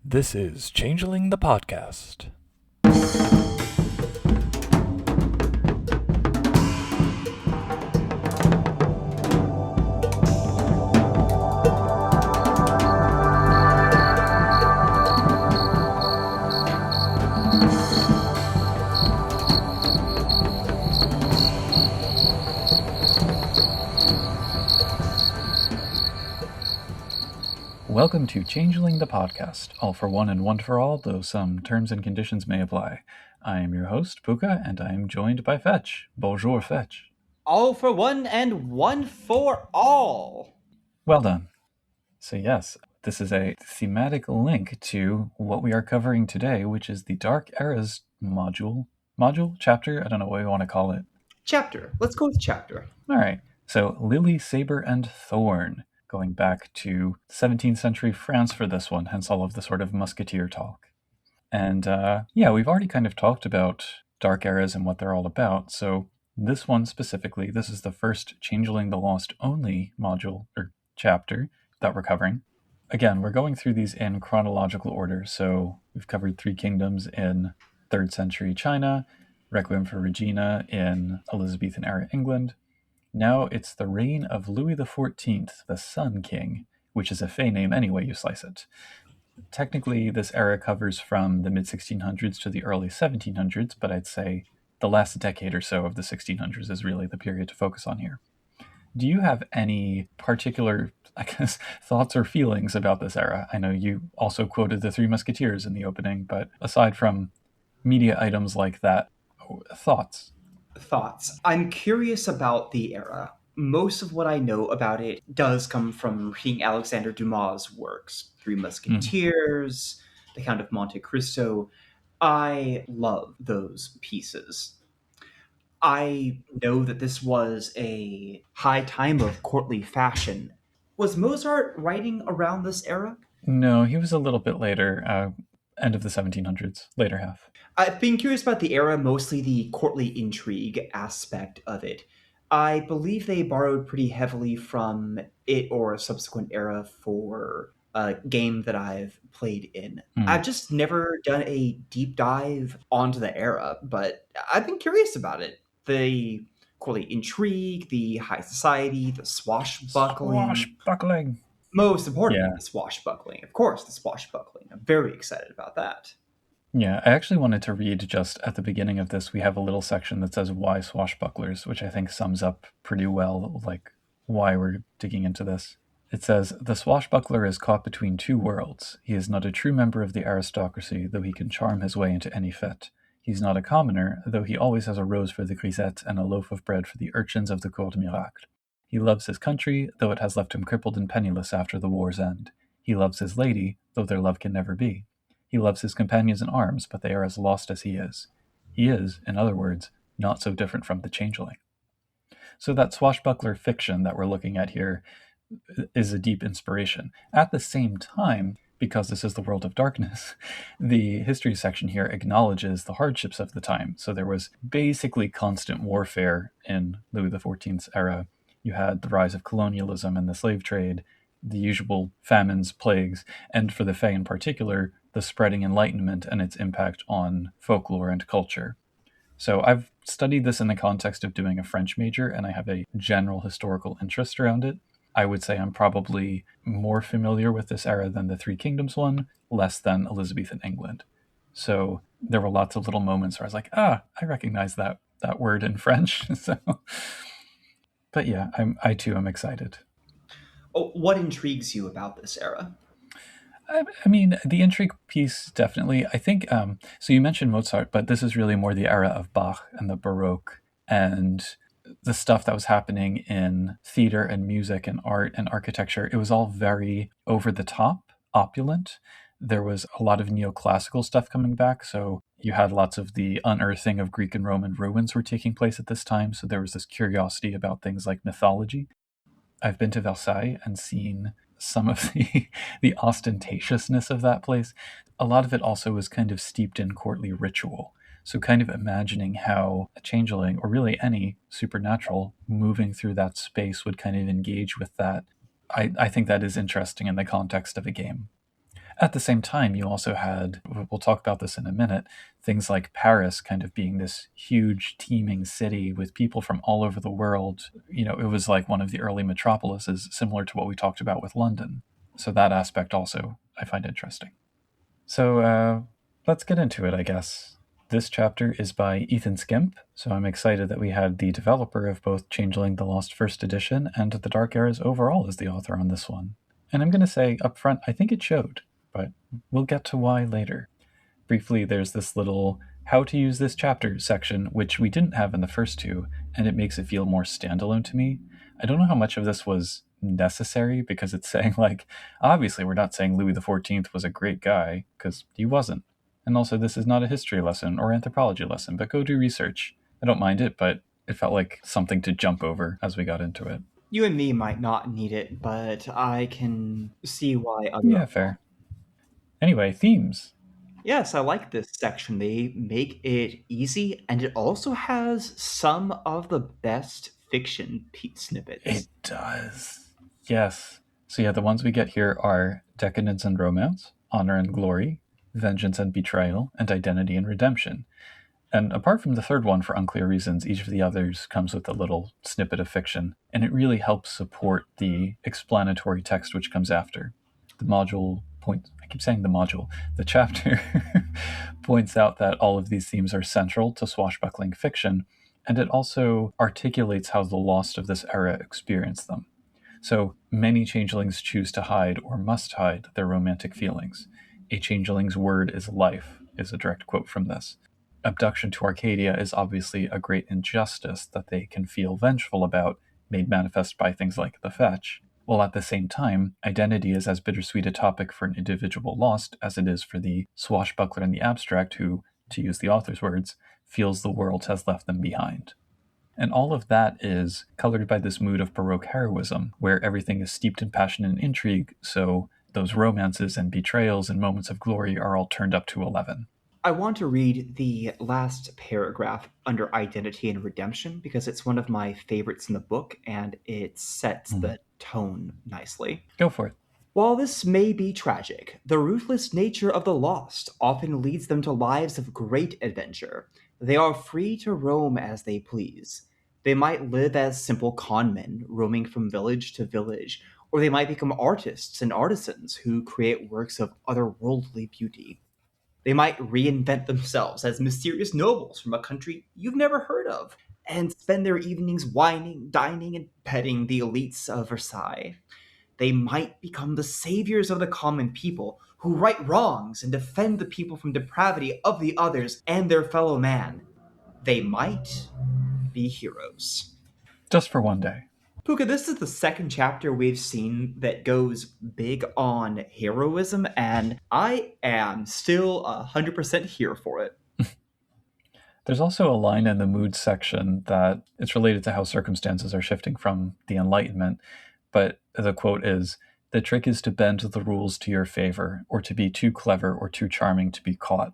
This is Changeling the podcast. Welcome to Changeling the podcast, all for one and one for all, though some terms and conditions may apply. I am your host, Puka, and I am joined by Fetch. Bonjour, Fetch. All for one and one for all. Well done. So yes, this is a thematic link to what we are covering today, which is the Dark Eras module, chapter? I don't know what we want to call it. Chapter. Let's go with chapter. All right. So Lily, Sabre, and Thorn, going back to 17th century France for this one, hence all of the sort of musketeer talk. And we've already kind of talked about Dark Eras and what they're all about. So this one specifically, this is the first Changeling the Lost only module or chapter that we're covering. Again, we're going through these in chronological order. So we've covered Three Kingdoms in 3rd century China, Requiem for Regina in Elizabethan era England. Now it's the reign of Louis XIV, the Sun King, which is a fey name any way you slice it. Technically, this era covers from the mid-1600s to the early 1700s, but I'd say the last decade or so of the 1600s is really the period to focus on here. Do you have any particular, thoughts or feelings about this era? I know you also quoted the Three Musketeers in the opening, but aside from media items like that, thoughts? Thoughts. I'm curious about the era. Most of what I know about it does come from reading Alexander Dumas' works. Three Musketeers, The Count of Monte Cristo. I love those pieces. I know that this was a high time of courtly fashion. Was Mozart writing around this era? No, he was a little bit later, end of the 1700s, later half. I've been curious about the era, mostly the courtly intrigue aspect of it. I believe they borrowed pretty heavily from it or a subsequent era for a game that I've played in. I've just never done a deep dive onto the era, but I've been curious about it. The courtly intrigue, the high society, the swashbuckling. Most importantly, the swashbuckling. Of course, the swashbuckling. I'm very excited about that. Yeah, I actually wanted to read just at the beginning of this, we have a little section that says why swashbucklers, which I think sums up pretty well, like, why we're digging into this. It says, the swashbuckler is caught between two worlds. He is not a true member of the aristocracy, though he can charm his way into any fete. He's not a commoner, though he always has a rose for the grisette and a loaf of bread for the urchins of the Cour des Miracles. He loves his country, though it has left him crippled and penniless after the war's end. He loves his lady, though their love can never be. He loves his companions in arms, but they are as lost as he is. He is, in other words, not so different from the Changeling. So that swashbuckler fiction that we're looking at here is a deep inspiration. At the same time, because this is the world of darkness, the history section here acknowledges the hardships of the time. So there was basically constant warfare in Louis XIV's era. You had the rise of colonialism and the slave trade, the usual famines, plagues, and for the Fae in particular, the spreading Enlightenment and its impact on folklore and culture. So I've studied this in the context of doing a French major, and I have a general historical interest around it. I would say I'm probably more familiar with this era than the Three Kingdoms one, less than Elizabethan England. So there were lots of little moments where I was like, I recognize that word in French. But yeah, I too am excited. Oh, what intrigues you about this era? I mean, the intrigue piece, definitely. I think, so you mentioned Mozart, but this is really more the era of Bach and the Baroque and the stuff that was happening in theater and music and art and architecture. It was all very over the top, opulent. There was a lot of neoclassical stuff coming back. So you had lots of the unearthing of Greek and Roman ruins were taking place at this time. So there was this curiosity about things like mythology. I've been to Versailles and seen some of the ostentatiousness of that place. A lot of it also was kind of steeped in courtly ritual. So kind of imagining how a changeling, or really any supernatural, moving through that space would kind of engage with that. I think that is interesting in the context of a game. At the same time, you also had, we'll talk about this in a minute, things like Paris kind of being this huge teeming city with people from all over the world. It was like one of the early metropolises, similar to what we talked about with London. So that aspect also I find interesting. So let's get into it, I guess. This chapter is by Ethan Skimp, so I'm excited that we had the developer of both Changeling the Lost First Edition and The Dark Eras overall as the author on this one. And I'm going to say up front, I think it showed, but we'll get to why later. Briefly, there's this little how to use this chapter section, which we didn't have in the first two, and it makes it feel more standalone to me. I don't know how much of this was necessary, because it's saying, like, obviously we're not saying Louis XIV was a great guy, because he wasn't. And also, this is not a history lesson or anthropology lesson, but go do research. I don't mind it, but it felt like something to jump over as we got into it. You and me might not need it, but I can see why other. Yeah, fair. Anyway, themes. Yes, I like this section. They make it easy, and it also has some of the best fiction snippets. It does. Yes. So yeah, the ones we get here are decadence and romance, honor and glory, vengeance and betrayal, and identity and redemption. And apart from the third one, for unclear reasons, each of the others comes with a little snippet of fiction, and it really helps support the explanatory text which comes after. The module points, I keep saying the module, the chapter points out that all of these themes are central to swashbuckling fiction, and it also articulates how the lost of this era experience them. So many changelings choose to hide or must hide their romantic feelings. A changeling's word is life, is a direct quote from this. Abduction to Arcadia is obviously a great injustice that they can feel vengeful about, made manifest by things like the fetch, while at the same time, identity is as bittersweet a topic for an individual lost as it is for the swashbuckler in the abstract who, to use the author's words, feels the world has left them behind. And all of that is colored by this mood of Baroque heroism, where everything is steeped in passion and intrigue, so those romances and betrayals and moments of glory are all turned up to 11. I want to read the last paragraph under identity and redemption because it's one of my favorites in the book and it sets the tone nicely. Go for it. While this may be tragic, the ruthless nature of the lost often leads them to lives of great adventure. They are free to roam as they please. They might live as simple conmen, roaming from village to village, or they might become artists and artisans who create works of otherworldly beauty. They might reinvent themselves as mysterious nobles from a country you've never heard of, and spend their evenings whining, dining, and petting the elites of Versailles. They might become the saviors of the common people who right wrongs and defend the people from depravity of the others and their fellow man. They might be heroes. Just for one day. Puka, this is the second chapter we've seen that goes big on heroism, and I am still 100% here for it. There's also a line in the mood section that it's related to how circumstances are shifting from the Enlightenment, but the quote is, "The trick is to bend the rules to your favor, or to be too clever or too charming to be caught."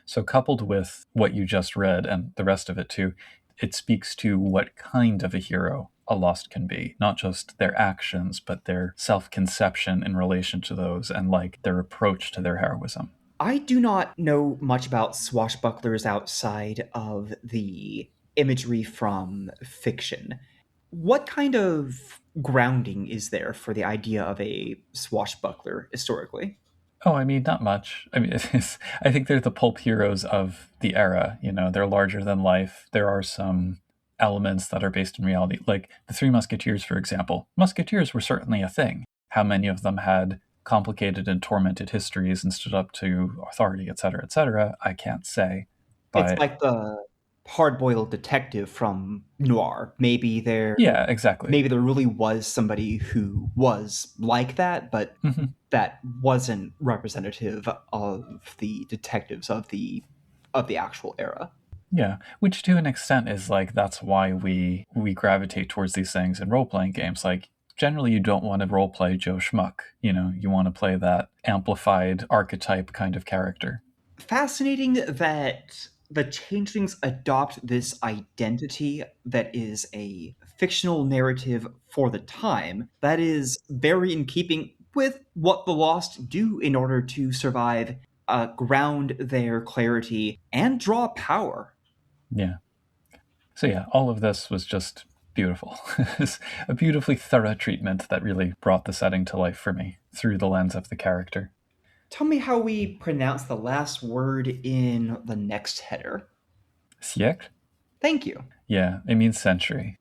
So coupled with what you just read, and the rest of it too, it speaks to what kind of a hero a lost can be. Not just their actions, but their self-conception in relation to those, and like their approach to their heroism. I do not know much about swashbucklers outside of the imagery from fiction. What kind of grounding is there for the idea of a swashbuckler historically? Oh, I mean, not much. I mean, I think they're the pulp heroes of the era. They're larger than life. There are some elements that are based in reality, like the Three Musketeers, for example. Musketeers were certainly a thing. How many of them had complicated and tormented histories and stood up to authority, etc., I can't say. But It's like the hard-boiled detective from noir. yeah, exactly. Maybe there really was somebody who was like that, but that wasn't representative of the detectives of the actual era. Yeah, which to an extent is like that's why we gravitate towards these things in role-playing games. Like generally you don't want to role-play Joe Schmuck. You want to play that amplified archetype kind of character. Fascinating that the changelings adopt this identity that is a fictional narrative for the time that is very in keeping with what the lost do in order to survive, ground their clarity, and draw power. Yeah. So yeah, all of this was just beautiful. It's a beautifully thorough treatment that really brought the setting to life for me through the lens of the character. Tell me how we pronounce the last word in the next header. Siècle? Thank you. Yeah, it means century.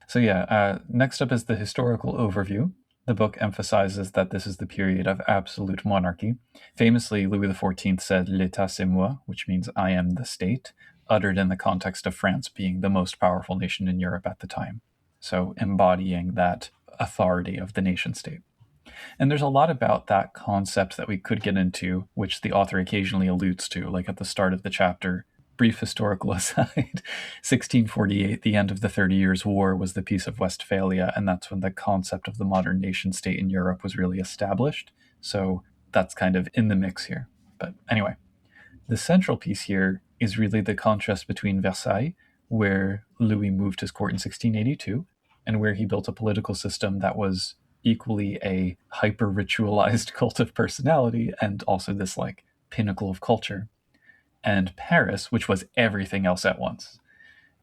So yeah, next up is the historical overview. The book emphasizes that this is the period of absolute monarchy. Famously, Louis XIV said "L'état c'est moi," which means "I am the state," uttered in the context of France being the most powerful nation in Europe at the time. So embodying that authority of the nation state. And there's a lot about that concept that we could get into, which the author occasionally alludes to, like at the start of the chapter. Brief historical aside, 1648, the end of the 30 Years' War, was the Peace of Westphalia, and that's when the concept of the modern nation state in Europe was really established. So that's kind of in the mix here. But anyway, the central piece here is really the contrast between Versailles, where Louis moved his court in 1682, and where he built a political system that was equally a hyper-ritualized cult of personality and also this like pinnacle of culture, and Paris, which was everything else at once.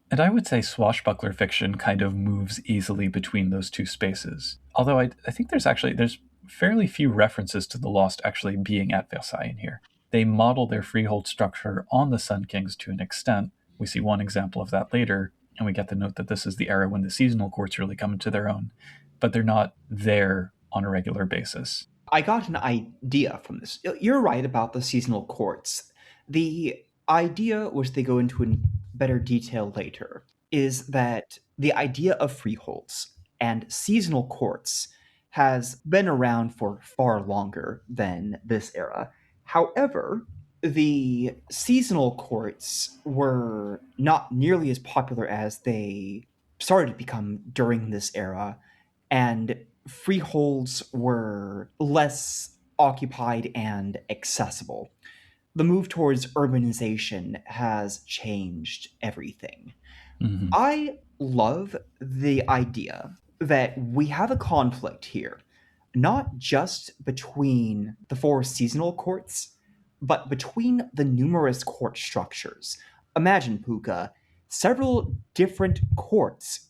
And I would say swashbuckler fiction kind of moves easily between those two spaces. Although I think there's fairly few references to the Lost actually being at Versailles in here. They model their freehold structure on the Sun Kings to an extent. We see one example of that later, and we get the note that this is the era when the seasonal courts really come into their own. But they're not there on a regular basis. I got an idea from this. You're right about the seasonal courts. The idea, which they go into in better detail later, is that the idea of freeholds and seasonal courts has been around for far longer than this era. However, the seasonal courts were not nearly as popular as they started to become during this era, and freeholds were less occupied and accessible. The move towards urbanization has changed everything. Mm-hmm. I love the idea that we have a conflict here, not just between the four seasonal courts, but between the numerous court structures. Imagine, Puka, several different courts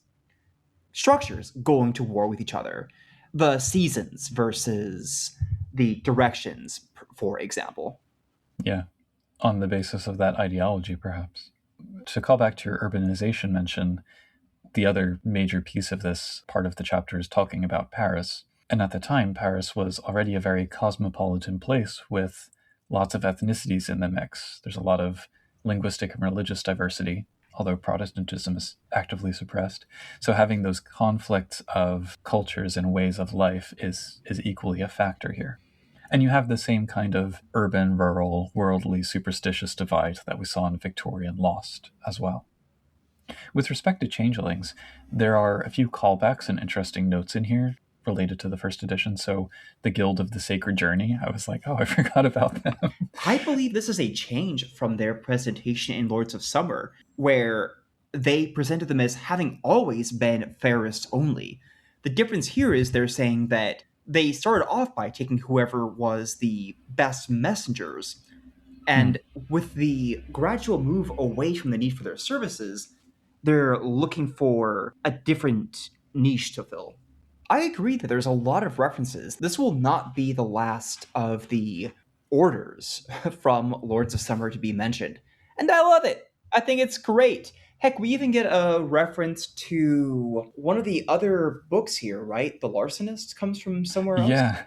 structures going to war with each other. The seasons versus the directions, for example. Yeah, on the basis of that ideology, perhaps. To call back to your urbanization mention, the other major piece of this part of the chapter is talking about Paris. And at the time, Paris was already a very cosmopolitan place with lots of ethnicities in the mix. There's a lot of linguistic and religious diversity, although Protestantism is actively suppressed. So having those conflicts of cultures and ways of life is equally a factor here. And you have the same kind of urban, rural, worldly, superstitious divide that we saw in Victorian Lost as well. With respect to changelings, there are a few callbacks and interesting notes in here related to the first edition. So the Guild of the Sacred Journey, I was like, oh, I forgot about them. I believe this is a change from their presentation in Lords of Summer, where they presented them as having always been Ferris only. The difference here is they're saying that they started off by taking whoever was the best messengers, and with the gradual move away from the need for their services, they're looking for a different niche to fill. I agree that there's a lot of references. This will not be the last of the orders from Lords of Summer to be mentioned. And I love it. I think it's great. Heck, we even get a reference to one of the other books here, right? The Larcenist comes from somewhere else? Yeah,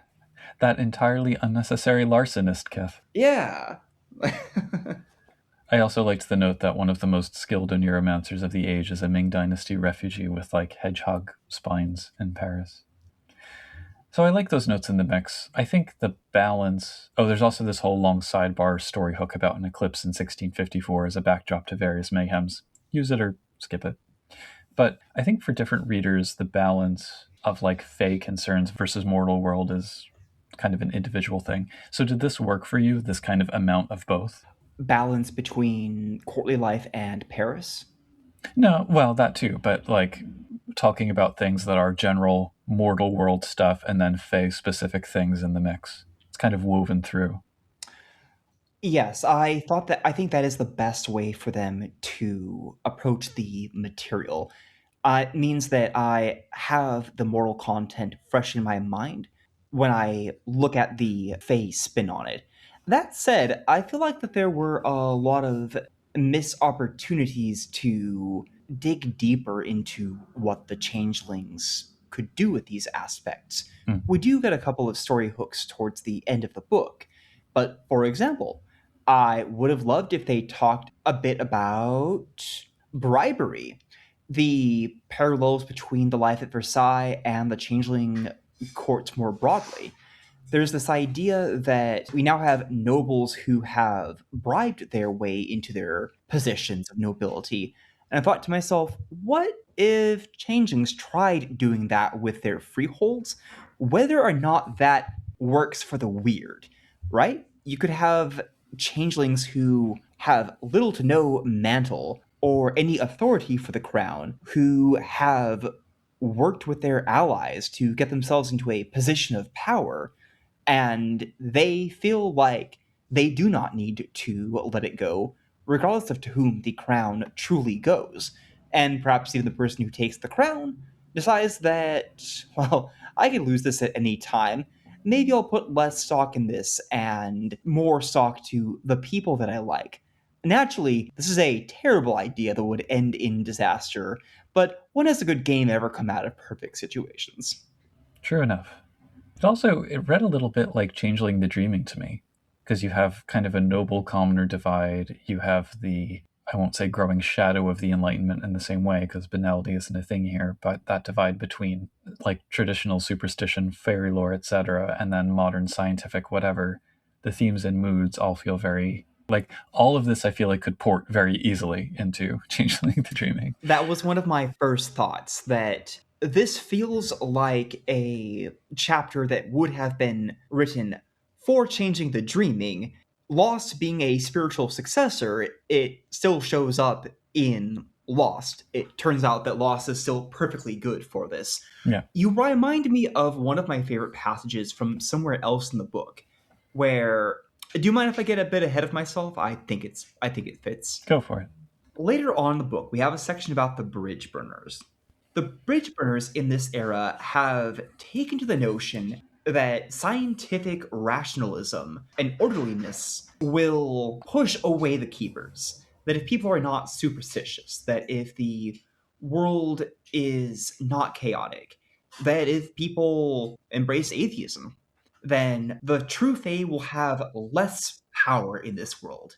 that entirely unnecessary larcenist, Keth. Yeah. I also liked the note that one of the most skilled neuromancers of the age is a Ming Dynasty refugee with like hedgehog spines in Paris. So I like those notes in the mix. I think the balance... Oh, there's also this whole long sidebar story hook about an eclipse in 1654 as a backdrop to various mayhems. Use it or skip it. But I think for different readers, the balance of like fae concerns versus mortal world is kind of an individual thing. So did this work for you, this kind of amount of both? Balance between courtly life and Paris? No, well, that too, but like talking about things that are general mortal world stuff and then fae specific things in the mix. It's kind of woven through. Yes, I think that is the best way for them to approach the material. It means that I have the moral content fresh in my mind when I look at the face spin on it. That said, I feel like that there were a lot of missed opportunities to dig deeper into what the changelings could do with these aspects. Mm. We do get a couple of story hooks towards the end of the book, but for example, I would have loved if they talked a bit about bribery, the parallels between the life at Versailles and the changeling courts more broadly. There's this idea that we now have nobles who have bribed their way into their positions of nobility. And I thought to myself, what if changelings tried doing that with their freeholds? Whether or not that works for the weird, right? You could have changelings who have little to no mantle or any authority for the crown, who have worked with their allies to get themselves into a position of power, and they feel like they do not need to let it go, regardless of to whom the crown truly goes. And perhaps even the person who takes the crown decides that, well, I could lose this at any time. Maybe I'll put less stock in this and more stock to the people that I like. Naturally, this is a terrible idea that would end in disaster, but when has a good game ever come out of perfect situations? True enough. It read a little bit like Changeling the Dreaming to me, because you have kind of a noble commoner divide. You have the, I won't say growing shadow of the Enlightenment in the same way, because banality isn't a thing here, but that divide between like traditional superstition, fairy lore, etc., and then modern scientific whatever. The themes and moods all feel very like all of this. I feel like could port very easily into Changeling the Dreaming. That was one of my first thoughts, that this feels like a chapter that would have been written for Changing the Dreaming. Lost being a spiritual successor, it still shows up in Lost. It turns out that Lost is still perfectly good for this. Yeah. You remind me of one of my favorite passages from somewhere else in the book, where, do you mind if I get a bit ahead of myself? I think it fits. Go for it. Later on in the book, we have a section about the bridge burners. The bridge burners in this era have taken to the notion that scientific rationalism and orderliness will push away the keepers. That if people are not superstitious, that if the world is not chaotic, that if people embrace atheism, then the true Fae will have less power in this world.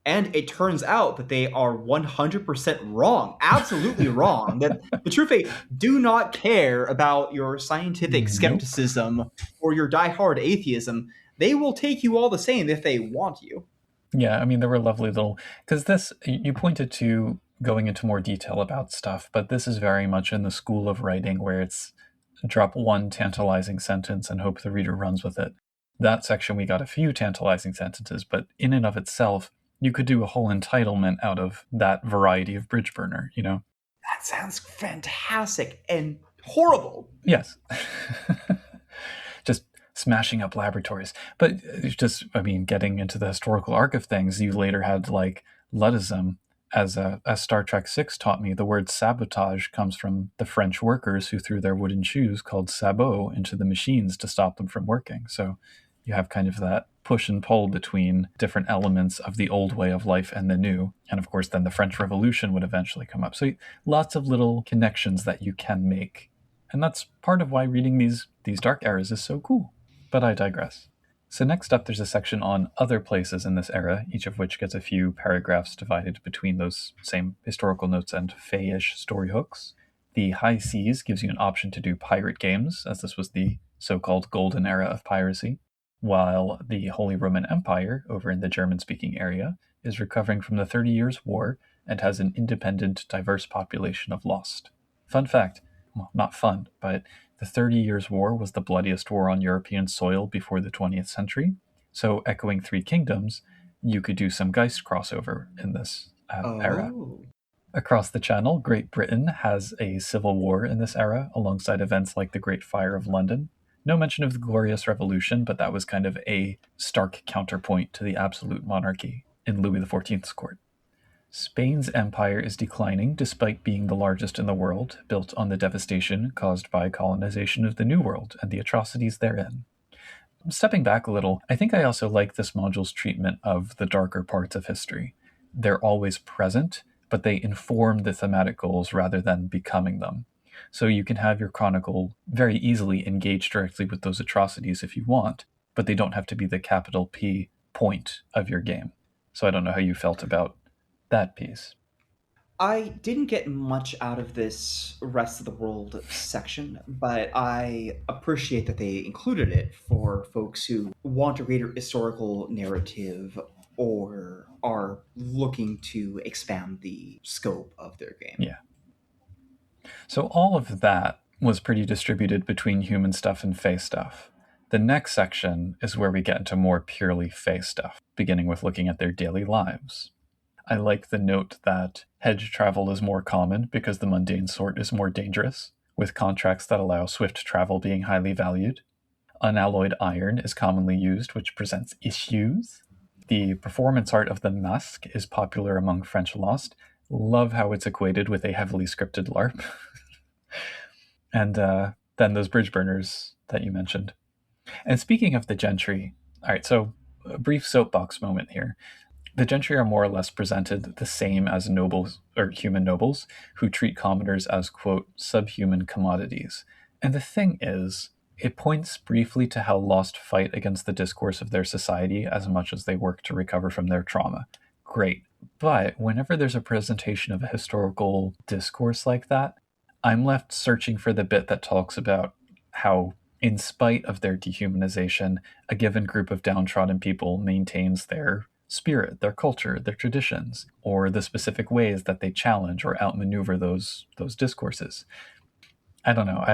And it turns out that they are 100% wrong, absolutely wrong. That the true Fae do not care about your scientific Nope. skepticism or your diehard atheism. They will take you all the same if they want you. Yeah, I mean, there were lovely little, because this, you pointed to going into more detail about stuff, but this is very much in the school of writing where it's drop one tantalizing sentence and hope the reader runs with it. That section, we got a few tantalizing sentences, but in and of itself, you could do a whole entitlement out of that variety of bridge burner, you know? That sounds fantastic and horrible. Yes. Just smashing up laboratories. But it's just, I mean, getting into the historical arc of things, you later had like Luddism. As Star Trek 6 taught me, the word sabotage comes from the French workers who threw their wooden shoes called sabots into the machines to stop them from working. So you have kind of that push and pull between different elements of the old way of life and the new. And of course, then the French Revolution would eventually come up. So lots of little connections that you can make. And that's part of why reading these dark eras is so cool. But I digress. So next up, there's a section on other places in this era, each of which gets a few paragraphs divided between those same historical notes and fae-ish story hooks. The High Seas gives you an option to do pirate games, as this was the so-called golden era of piracy, while the Holy Roman Empire, over in the German-speaking area, is recovering from the 30 Years' War and has an independent, diverse population of lost. Fun fact, well, not fun, but the 30 Years' War was the bloodiest war on European soil before the 20th century. So, echoing Three Kingdoms, you could do some Geist crossover in this era. Oh. Across the Channel, Great Britain has a civil war in this era, alongside events like the Great Fire of London. No mention of the Glorious Revolution, but that was kind of a stark counterpoint to the absolute monarchy in Louis XIV's court. Spain's empire is declining despite being the largest in the world, built on the devastation caused by colonization of the New World and the atrocities therein. Stepping back a little, I think I also like this module's treatment of the darker parts of history. They're always present, but they inform the thematic goals rather than becoming them. So you can have your chronicle very easily engage directly with those atrocities if you want, but they don't have to be the capital P point of your game. So I don't know how you felt about that piece. I didn't get much out of this rest of the world section, but I appreciate that they included it for folks who want a greater historical narrative or are looking to expand the scope of their game. Yeah. So all of that was pretty distributed between human stuff and fae stuff. The next section is where we get into more purely fae stuff, beginning with looking at their daily lives. I like the note that hedge travel is more common because the mundane sort is more dangerous, with contracts that allow swift travel being highly valued. Unalloyed iron is commonly used, which presents issues. The performance art of the masque is popular among French Lost. Love how it's equated with a heavily scripted LARP. And then those bridge burners that you mentioned. And speaking of the gentry, all right, so a brief soapbox moment here. The gentry are more or less presented the same as nobles or human nobles who treat commoners as, quote, subhuman commodities. And the thing is, it points briefly to how Lost fight against the discourse of their society as much as they work to recover from their trauma. Great. But whenever there's a presentation of a historical discourse like that, I'm left searching for the bit that talks about how, in spite of their dehumanization, a given group of downtrodden people maintains their spirit, their culture, their traditions, or the specific ways that they challenge or outmaneuver those discourses. I don't know.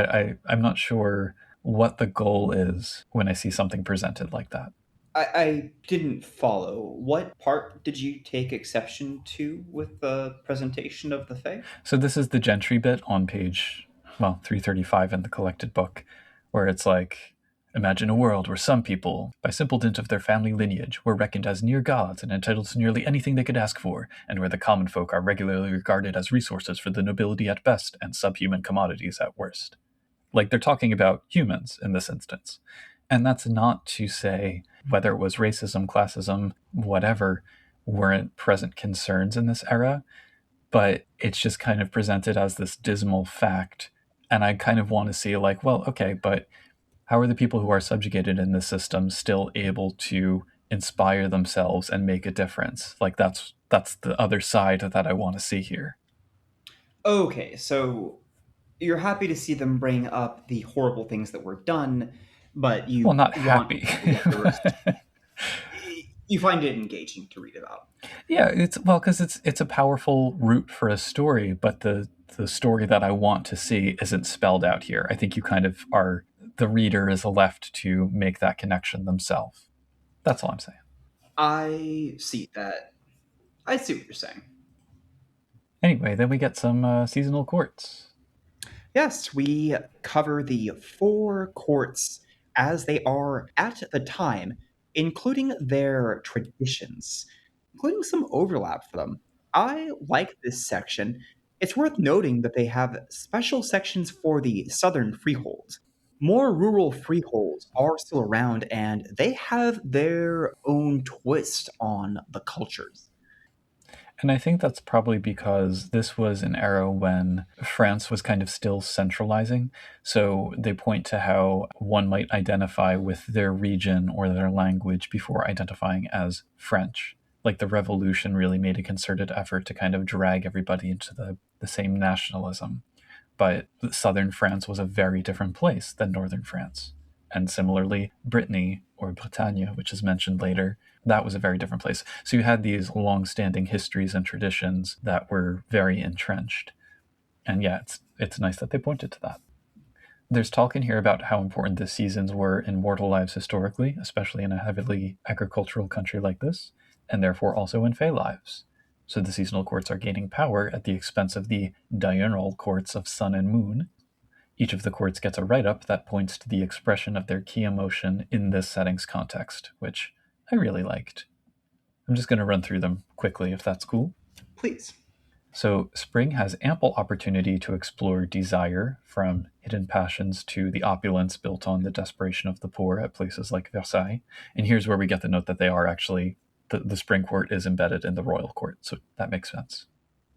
I'm not sure what the goal is when I see something presented like that. I didn't follow. What part did you take exception to with the presentation of the Fae? So this is the gentry bit on page, 335 in the collected book, where it's like, imagine a world where some people, by simple dint of their family lineage, were reckoned as near gods and entitled to nearly anything they could ask for, and where the common folk are regularly regarded as resources for the nobility at best and subhuman commodities at worst. Like, they're talking about humans in this instance. And that's not to say whether it was racism, classism, whatever, weren't present concerns in this era, but it's just kind of presented as this dismal fact. And I kind of want to see, like, well, okay, but how are the people who are subjugated in this system still able to inspire themselves and make a difference? Like, that's the other side that I want to see here. Okay, so you're happy to see them bring up the horrible things that were done, but Well, you not want happy. you find it engaging to read about. Yeah, because it's a powerful route for a story, but the story that I want to see isn't spelled out here. I think you kind of are, the reader is left to make that connection themselves. That's all I'm saying. I see that. I see what you're saying. Anyway, then we get some seasonal courts. Yes, we cover the four courts as they are at the time, including their traditions, including some overlap for them. I like this section. It's worth noting that they have special sections for the southern freeholds. More rural freeholds are still around, and they have their own twist on the cultures. And I think that's probably because this was an era when France was kind of still centralizing. So they point to how one might identify with their region or their language before identifying as French. Like, the revolution really made a concerted effort to kind of drag everybody into the same nationalism. But southern France was a very different place than northern France. And similarly, Brittany, or Bretagne, which is mentioned later, that was a very different place. So you had these long-standing histories and traditions that were very entrenched. And yeah, it's nice that they pointed to that. There's talk in here about how important the seasons were in mortal lives historically, especially in a heavily agricultural country like this, and therefore also in fae lives. So the seasonal courts are gaining power at the expense of the diurnal courts of sun and moon. Each of the courts gets a write-up that points to the expression of their key emotion in this setting's context, which I really liked. I'm just going to run through them quickly, if that's cool. Please. So spring has ample opportunity to explore desire, from hidden passions to the opulence built on the desperation of the poor at places like Versailles. And here's where we get the note that they are actually, the spring court is embedded in the royal court, so that makes sense.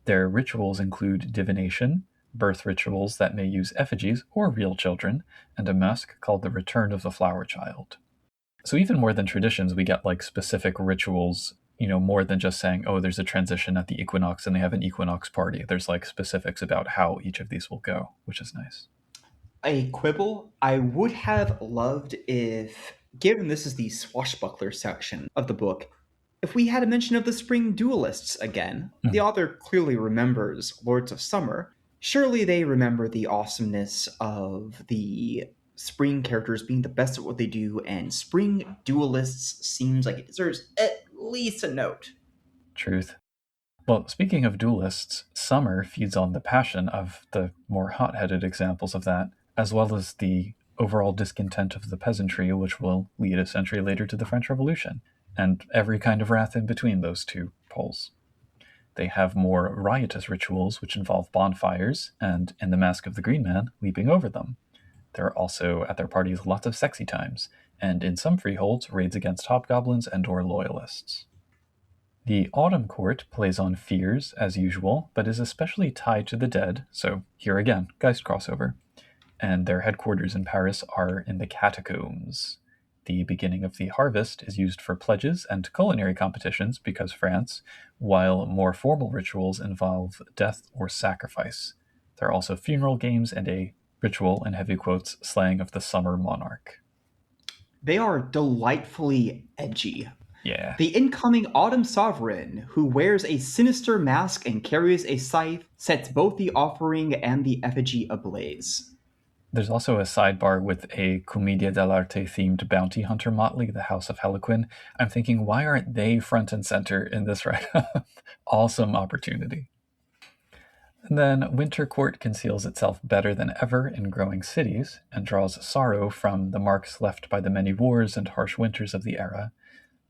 Their rituals include divination, birth rituals that may use effigies or real children, and a masque called the Return of the Flower Child. So even more than traditions, we get like specific rituals, more than just saying, oh, there's a transition at the equinox and they have an equinox party. There's like specifics about how each of these will go, which is nice. A quibble, I would have loved if, given this is the swashbuckler section of the book, if we had a mention of the spring duelists again. The author clearly remembers Lords of Summer. Surely they remember the awesomeness of the spring characters being the best at what they do, and spring duelists seems like it deserves at least a note. Truth. Well, speaking of duelists, summer feeds on the passion of the more hot-headed examples of that, as well as the overall discontent of the peasantry, which will lead a century later to the French Revolution, and every kind of wrath in between those two poles. They have more riotous rituals, which involve bonfires, and in The Mask of the Green Man, leaping over them. There are also, at their parties, lots of sexy times, and in some freeholds, raids against hobgoblins and/or loyalists. The Autumn Court plays on fears, as usual, but is especially tied to the dead, so here again, Geist crossover. And their headquarters in Paris are in the catacombs. The beginning of the harvest is used for pledges and culinary competitions because France, while more formal rituals involve death or sacrifice. There are also funeral games and a ritual, in heavy quotes, slaying of the summer monarch. They are delightfully edgy. Yeah. The incoming autumn sovereign, who wears a sinister mask and carries a scythe, sets both the offering and the effigy ablaze. There's also a sidebar with a Commedia dell'arte themed bounty hunter motley, the House of Heliquin. I'm thinking, why aren't they front and center in this write-up? Awesome opportunity. And then Winter Court conceals itself better than ever in growing cities and draws sorrow from the marks left by the many wars and harsh winters of the era.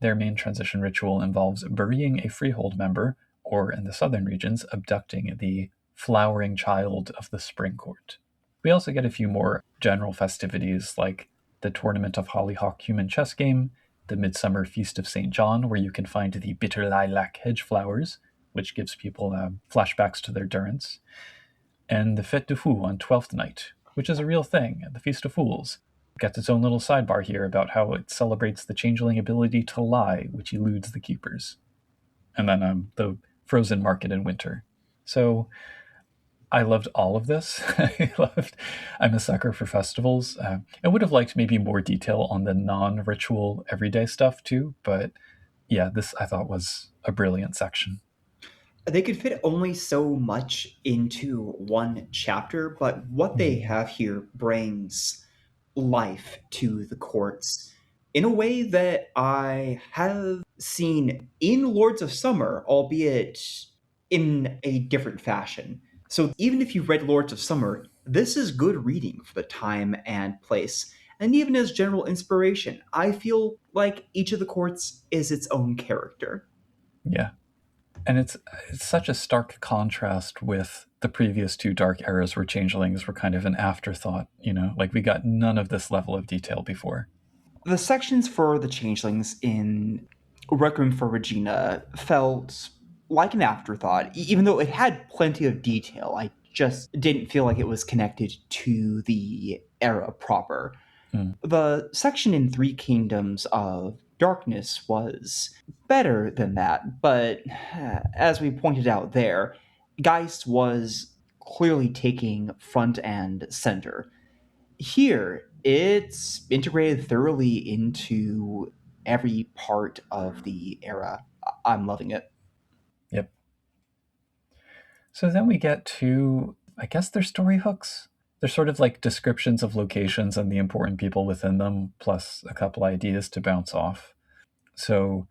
Their main transition ritual involves burying a freehold member, or in the southern regions, abducting the flowering child of the spring court. We also get a few more general festivities like the Tournament of Hollyhock human chess game, the Midsummer Feast of St. John, where you can find the bitter lilac hedge flowers, which gives people flashbacks to their durance, and the Fête de Fou on Twelfth Night, which is a real thing, the Feast of Fools. Gets its own little sidebar here about how it celebrates the changeling ability to lie, which eludes the keepers. And then the frozen market in winter. So I loved all of this. I'm a sucker for festivals. I would have liked maybe more detail on the non-ritual everyday stuff too, but yeah, this I thought was a brilliant section. They could fit only so much into one chapter, but what they have here brings life to the courts in a way that I have seen in Lords of Summer, albeit in a different fashion. So even if you've read Lords of Summer, this is good reading for the time and place. And even as general inspiration, I feel like each of the courts is its own character. Yeah. And it's such a stark contrast with the previous two dark eras where changelings were kind of an afterthought, like we got none of this level of detail before. The sections for the changelings in Requiem for Regina felt like an afterthought, even though it had plenty of detail. I just didn't feel like it was connected to the era proper. The section in Three Kingdoms of Darkness was better than that, but as we pointed out there, Geist was clearly taking front and center. Here, it's integrated thoroughly into every part of the era. I'm loving it. Yep. So then we get to, I guess they're story hooks. They're sort of like descriptions of locations and the important people within them, plus a couple ideas to bounce off. So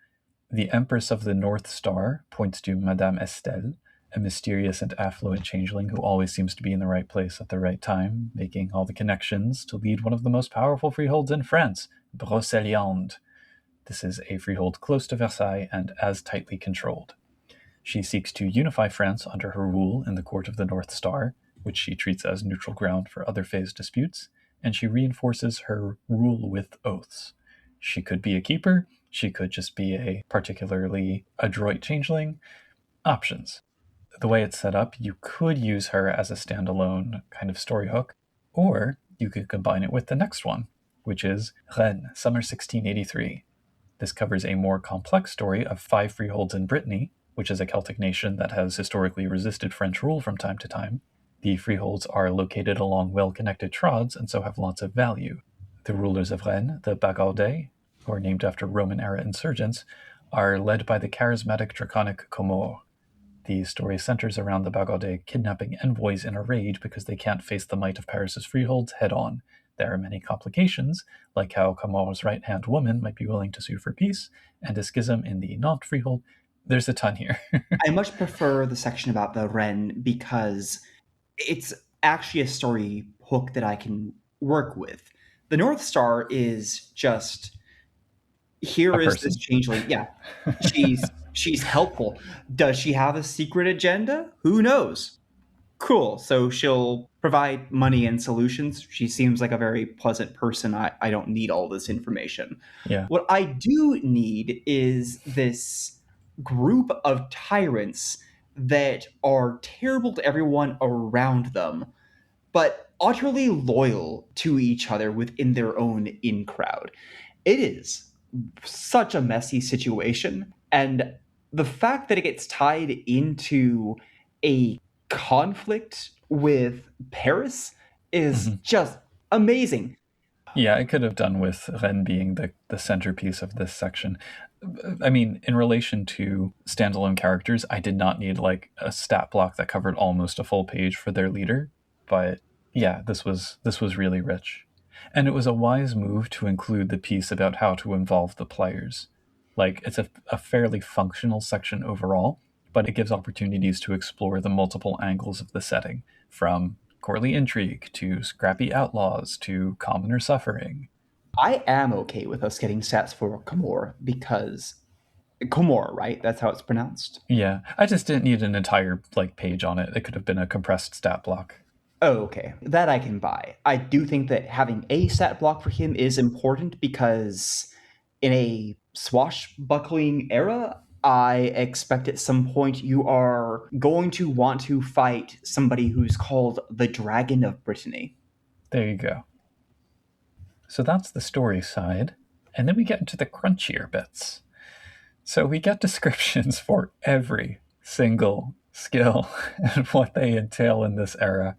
The Empress of the North Star points to Madame Estelle, a mysterious and affluent changeling who always seems to be in the right place at the right time, making all the connections to lead one of the most powerful freeholds in France, Brocéliande. This is a freehold close to Versailles and as tightly controlled. She seeks to unify France under her rule in the Court of the North Star, which she treats as neutral ground for other phase disputes, and she reinforces her rule with oaths. She could be a keeper, she could just be a particularly adroit changeling. Options. The way it's set up, you could use her as a standalone kind of story hook, or you could combine it with the next one, which is Rennes, Summer 1683. This covers a more complex story of 5 freeholds in Brittany, which is a Celtic nation that has historically resisted French rule from time to time. The freeholds are located along well-connected trods and so have lots of value. The rulers of Rennes, the Bagaudae, who are named after Roman-era insurgents, are led by the charismatic draconic Comor. The story centers around the Bagaudae kidnapping envoys in a raid because they can't face the might of Paris's freeholds head-on. There are many complications, like how Comor's right-hand woman might be willing to sue for peace, and a schism in the Nantes freehold. There's a ton here. I much prefer the section about the Ren because it's actually a story hook that I can work with. The North Star is just, here is this changeling. Yeah, she's helpful. Does she have a secret agenda? Who knows? Cool. So she'll provide money and solutions. She seems like a very pleasant person. I don't need all this information. Yeah. What I do need is this group of tyrants that are terrible to everyone around them, but utterly loyal to each other within their own in crowd. It is such a messy situation, and the fact that it gets tied into a conflict with Paris is just amazing. Yeah, it could have done with Rennes being the centerpiece of this section. I mean, in relation to standalone characters, I did not need like a stat block that covered almost a full page for their leader, but yeah, this was really rich. And it was a wise move to include the piece about how to involve the players. Like, it's a fairly functional section overall, but it gives opportunities to explore the multiple angles of the setting, from courtly intrigue to scrappy outlaws to commoner suffering. I am okay with us getting stats for Comor because Comor, right? That's how it's pronounced. Yeah, I just didn't need an entire like page on it. It could have been a compressed stat block. Oh, okay. That I can buy. I do think that having a stat block for him is important because in a swashbuckling era, I expect at some point you are going to want to fight somebody who's called the Dragon of Brittany. There you go. So that's the story side. And then we get into the crunchier bits. So we get descriptions for every single skill and what they entail in this era,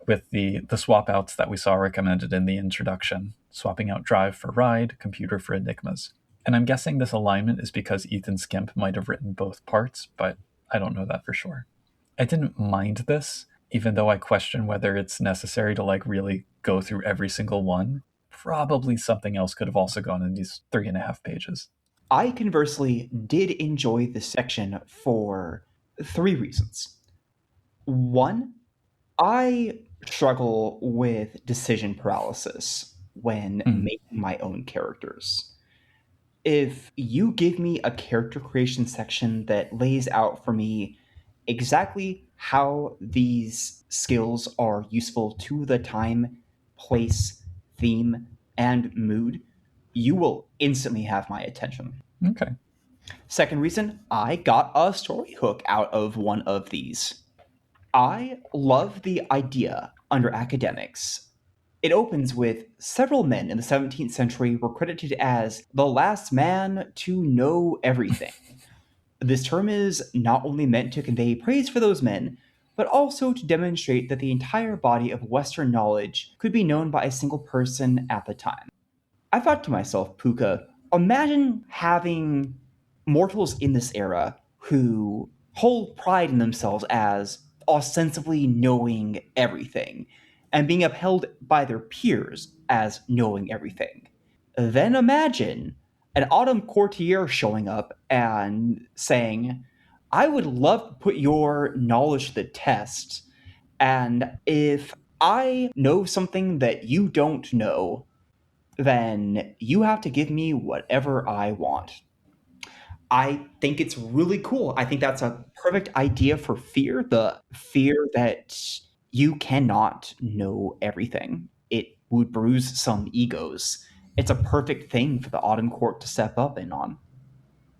with the swap outs that we saw recommended in the introduction, swapping out drive for ride, computer for enigmas. And I'm guessing this alignment is because Ethan Skimp might have written both parts, but I don't know that for sure. I didn't mind this, even though I question whether it's necessary to like really go through every single one. Probably something else could have also gone in these 3.5 pages. I conversely did enjoy this section for 3 reasons. One, I struggle with decision paralysis when making my own characters. If you give me a character creation section that lays out for me exactly how these skills are useful to the time, place, theme, and mood, you will instantly have my attention. Okay. Second reason, I got a story hook out of one of these. I love the idea under academics. It opens with several men in the 17th century were credited as the last man to know everything. This term is not only meant to convey praise for those men, but also to demonstrate that the entire body of Western knowledge could be known by a single person at the time. I thought to myself, Puka, imagine having mortals in this era who hold pride in themselves as ostensibly knowing everything and being upheld by their peers as knowing everything. Then imagine an autumn courtier showing up and saying, I would love to put your knowledge to the test. And if I know something that you don't know, then you have to give me whatever I want. I think it's really cool. I think that's a perfect idea for fear, the fear that you cannot know everything. It would bruise some egos. It's a perfect thing for the Autumn Court to step up in on.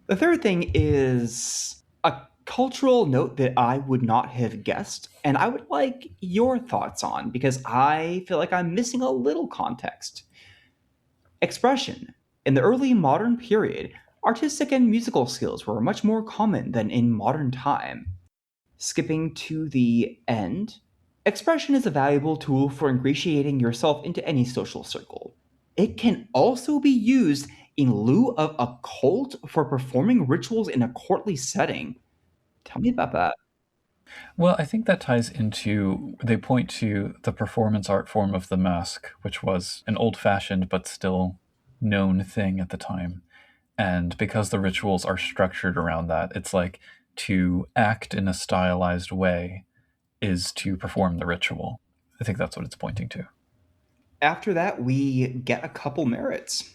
The third thing is a cultural note that I would not have guessed, and I would like your thoughts on because I feel like I'm missing a little context. Expression. In the early modern period, artistic and musical skills were much more common than in modern time. Skipping to the end, expression is a valuable tool for ingratiating yourself into any social circle. It can also be used in lieu of a cult for performing rituals in a courtly setting. Tell me about that. Well, I think that ties into, they point to the performance art form of the mask, which was an old fashioned but still known thing at the time. And because the rituals are structured around that, it's like to act in a stylized way is to perform the ritual. I think that's what it's pointing to. After that, we get a couple merits.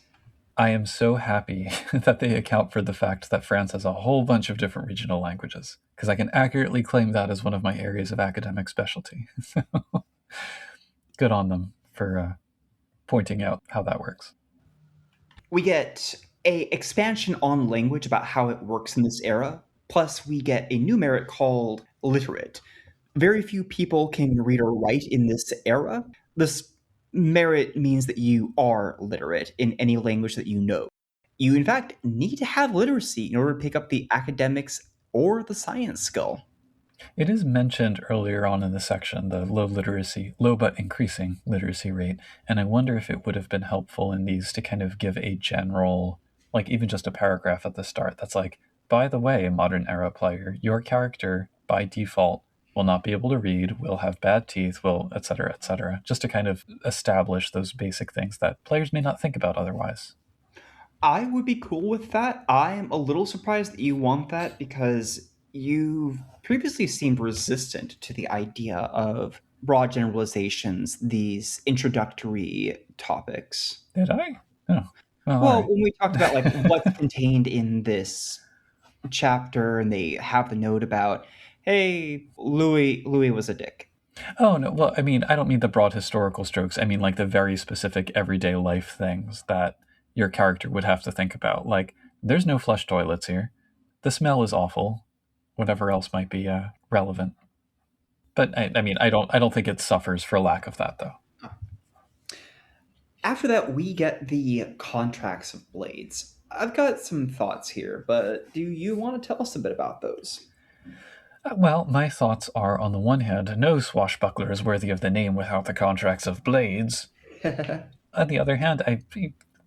I am so happy that they account for the fact that France has a whole bunch of different regional languages, because I can accurately claim that as one of my areas of academic specialty. So good on them for pointing out how that works. We get a expansion on language about how it works in this era. Plus, we get a new merit called literate. Very few people can read or write in this era. This merit means that you are literate in any language that you know. You, in fact, need to have literacy in order to pick up the academics or the science skill. It is mentioned earlier on in the section, the low but increasing literacy rate, and I wonder if it would have been helpful in these to kind of give a general, like even just a paragraph at the start that's like, by the way, modern era player, your character by default will not be able to read, will have bad teeth, will, etc., just to kind of establish those basic things that players may not think about otherwise. I would be cool with that. I am a little surprised that you want that because you've previously seemed resistant to the idea of broad generalizations, these introductory topics. Did I? Oh, well, all Well, right. when we talked about like what's contained in this chapter and they have the note about, hey, Louis was a dick. Oh no, well, I mean, I don't mean the broad historical strokes. I mean like the very specific everyday life things that your character would have to think about. Like, there's no flush toilets here. The smell is awful. Whatever else might be relevant. But I mean, I don't think it suffers for lack of that, though. After that, we get the contracts of blades. I've got some thoughts here, but do you want to tell us a bit about those? Well, my thoughts are on the one hand, no swashbuckler is worthy of the name without the contracts of blades. On the other hand,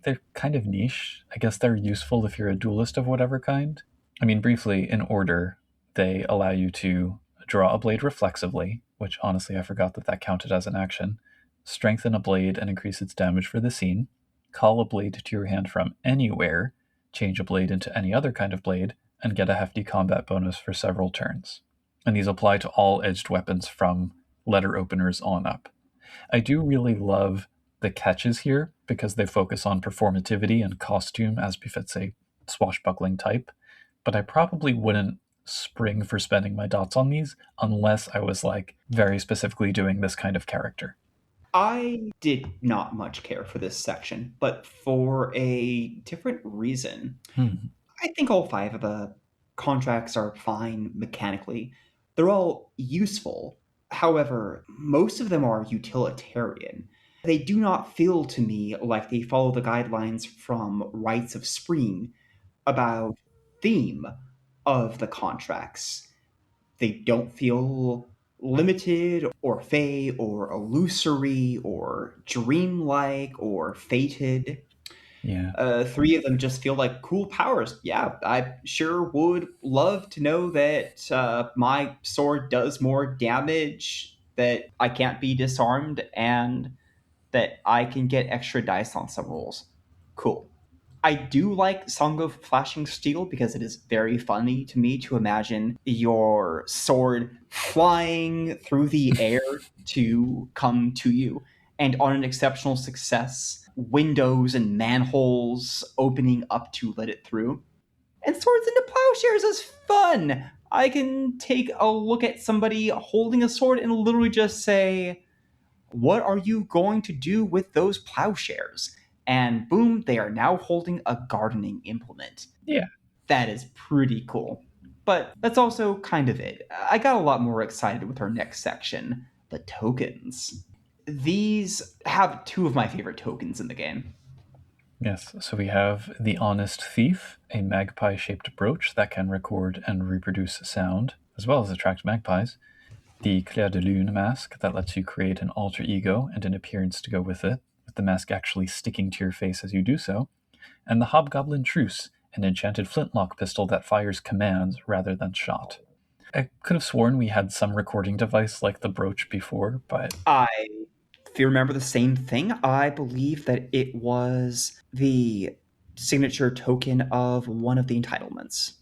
they're kind of niche. I guess they're useful if you're a duelist of whatever kind. I mean, briefly, in order, they allow you to draw a blade reflexively, which honestly I forgot that that counted as an action, strengthen a blade and increase its damage for the scene, call a blade to your hand from anywhere, change a blade into any other kind of blade, and get a hefty combat bonus for several turns. And these apply to all edged weapons from letter openers on up. I do really love the catches here because they focus on performativity and costume as befits a swashbuckling type, but I probably wouldn't spring for spending my dots on these unless I was like very specifically doing this kind of character. I did not much care for this section, but for a different reason. Hmm. I think all five of the contracts are fine mechanically. They're all useful. However, most of them are utilitarian. They do not feel to me like they follow the guidelines from Rites of Spring about theme of the contracts. They don't feel limited or fey or illusory or dreamlike or fated. Yeah. Three of them just feel like cool powers. Yeah, I sure would love to know that my sword does more damage, that I can't be disarmed, and that I can get extra dice on some rolls. Cool. I do like Song of Flashing Steel because it is very funny to me to imagine your sword flying through the air to come to you. And on an exceptional success, windows and manholes opening up to let it through. And swords into plowshares is fun. I can take a look at somebody holding a sword and literally just say, what are you going to do with those plowshares? And boom, they are now holding a gardening implement. Yeah. That is pretty cool. But that's also kind of it. I got a lot more excited with our next section, the tokens. These have two of my favorite tokens in the game. Yes, so we have the Honest Thief, a magpie-shaped brooch that can record and reproduce sound, as well as attract magpies. The Clair de Lune mask that lets you create an alter ego and an appearance to go with it, with the mask actually sticking to your face as you do so. And the Hobgoblin Truce, an enchanted flintlock pistol that fires commands rather than shot. I could have sworn we had some recording device like the brooch before, but If you remember the same thing, I believe that it was the signature token of one of the entitlements.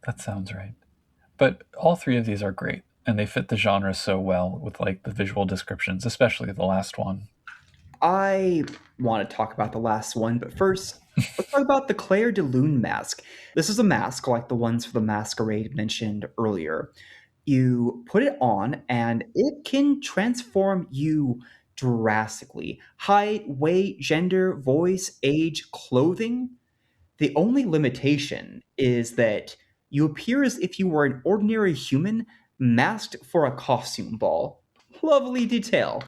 that sounds right. But all three of these are great, and they fit the genre so well with like the visual descriptions, especially the last one. I want to talk about the last one, but first, let's talk about the Claire de Lune mask. This is a mask like the ones for the masquerade mentioned earlier. You put it on, and it can transform you drastically. Height, weight, gender, voice, age, clothing. The only limitation is that you appear as if you were an ordinary human masked for a costume ball. Lovely detail.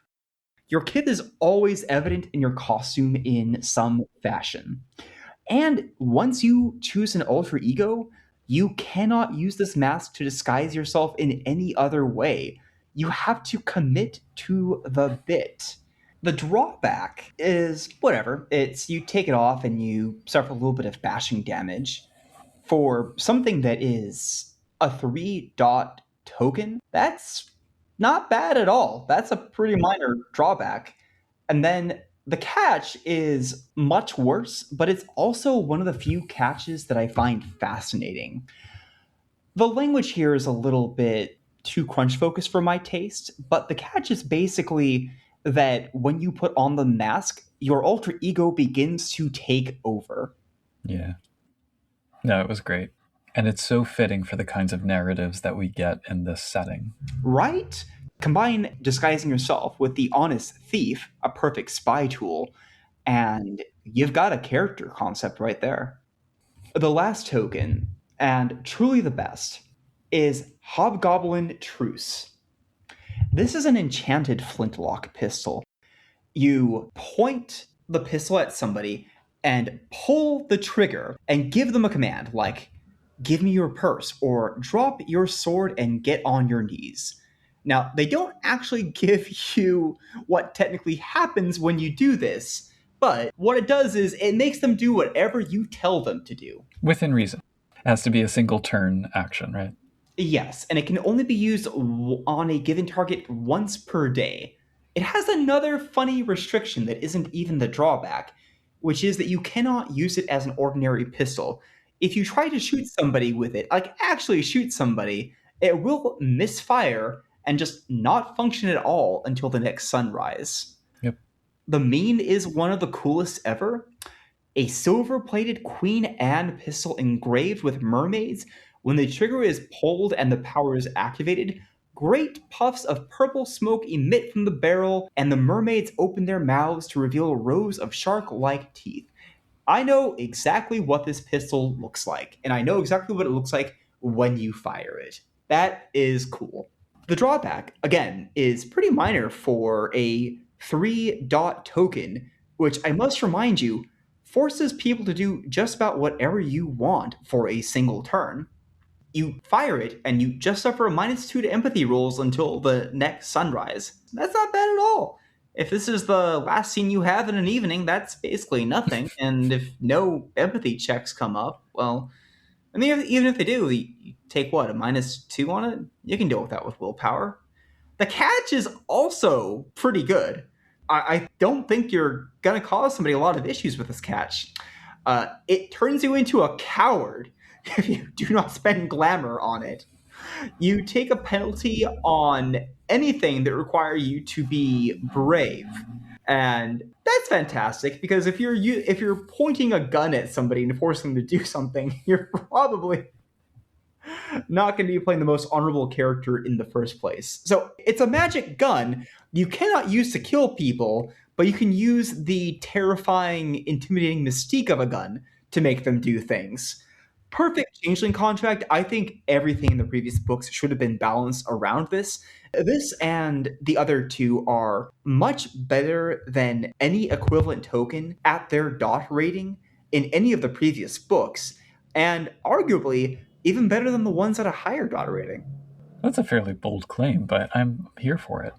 Your kid is always evident in your costume in some fashion. And once you choose an alter ego, you cannot use this mask to disguise yourself in any other way. You have to commit to the bit. The drawback is whatever. It's you take it off and you suffer a little bit of bashing damage. For something that is a three-dot token, that's not bad at all. That's a pretty minor drawback. And then the catch is much worse, but it's also one of the few catches that I find fascinating. The language here is a little bit too crunch focused for my taste, but the catch is basically that when you put on the mask, your alter ego begins to take over. Yeah. No, it was great. And it's so fitting for the kinds of narratives that we get in this setting. Right? Combine disguising yourself with the honest thief, a perfect spy tool, and you've got a character concept right there. The last token, and truly the best, is Hobgoblin Truce. This is an enchanted flintlock pistol. You point the pistol at somebody and pull the trigger and give them a command like, give me your purse, or drop your sword and get on your knees. Now, they don't actually give you what technically happens when you do this, but what it does is it makes them do whatever you tell them to do. Within reason. It has to be a single turn action, right? Yes, and it can only be used on a given target once per day. It has another funny restriction that isn't even the drawback, which is that you cannot use it as an ordinary pistol. If you try to shoot somebody with it, like actually shoot somebody, it will misfire and just not function at all until the next sunrise. Yep. The mean is one of the coolest ever. A silver-plated Queen Anne pistol engraved with mermaids. When the trigger is pulled and the power is activated, great puffs of purple smoke emit from the barrel, and the mermaids open their mouths to reveal rows of shark-like teeth. I know exactly what this pistol looks like, and I know exactly what it looks like when you fire it. That is cool. The drawback, again, is pretty minor for a three-dot token, which I must remind you, forces people to do just about whatever you want for a single turn. You fire it, and you just suffer a -2 to empathy rolls until the next sunrise. That's not bad at all. If this is the last scene you have in an evening, that's basically nothing. And if no empathy checks come up, well, I mean, even if they do, you take what, a -2 on it? You can deal with that with willpower. The catch is also pretty good. I don't think you're going to cause somebody a lot of issues with this catch. It turns you into a coward if you do not spend glamour on it. You take a penalty on anything that requires you to be brave. And that's fantastic because if you're pointing a gun at somebody and forcing them to do something, you're probably not going to be playing the most honorable character in the first place. So it's a magic gun you cannot use to kill people, but you can use the terrifying, intimidating mystique of a gun to make them do things. Perfect changeling contract. I think everything in the previous books should have been balanced around this. This and the other two are much better than any equivalent token at their dot rating in any of the previous books, and arguably even better than the ones at a higher dot rating. That's a fairly bold claim, but I'm here for it.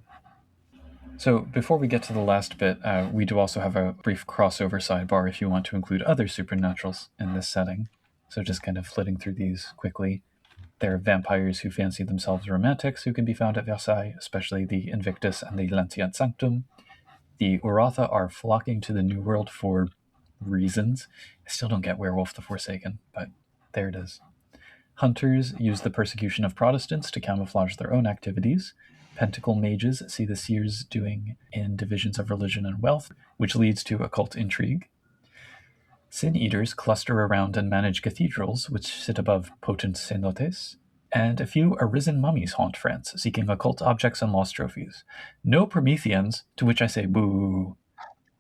So before we get to the last bit, we do also have a brief crossover sidebar if you want to include other supernaturals in this setting. So just kind of flitting through these quickly. There are vampires who fancy themselves romantics who can be found at Versailles, especially the Invictus and the Lentient Sanctum. The Uratha are flocking to the New World for reasons. I still don't get Werewolf the Forsaken, but there it is. Hunters use the persecution of Protestants to camouflage their own activities. Pentacle mages see the seers doing in divisions of religion and wealth, which leads to occult intrigue. Sin eaters cluster around and manage cathedrals, which sit above potent cenotes. And a few arisen mummies haunt France, seeking occult objects and lost trophies. No Prometheans, to which I say boo.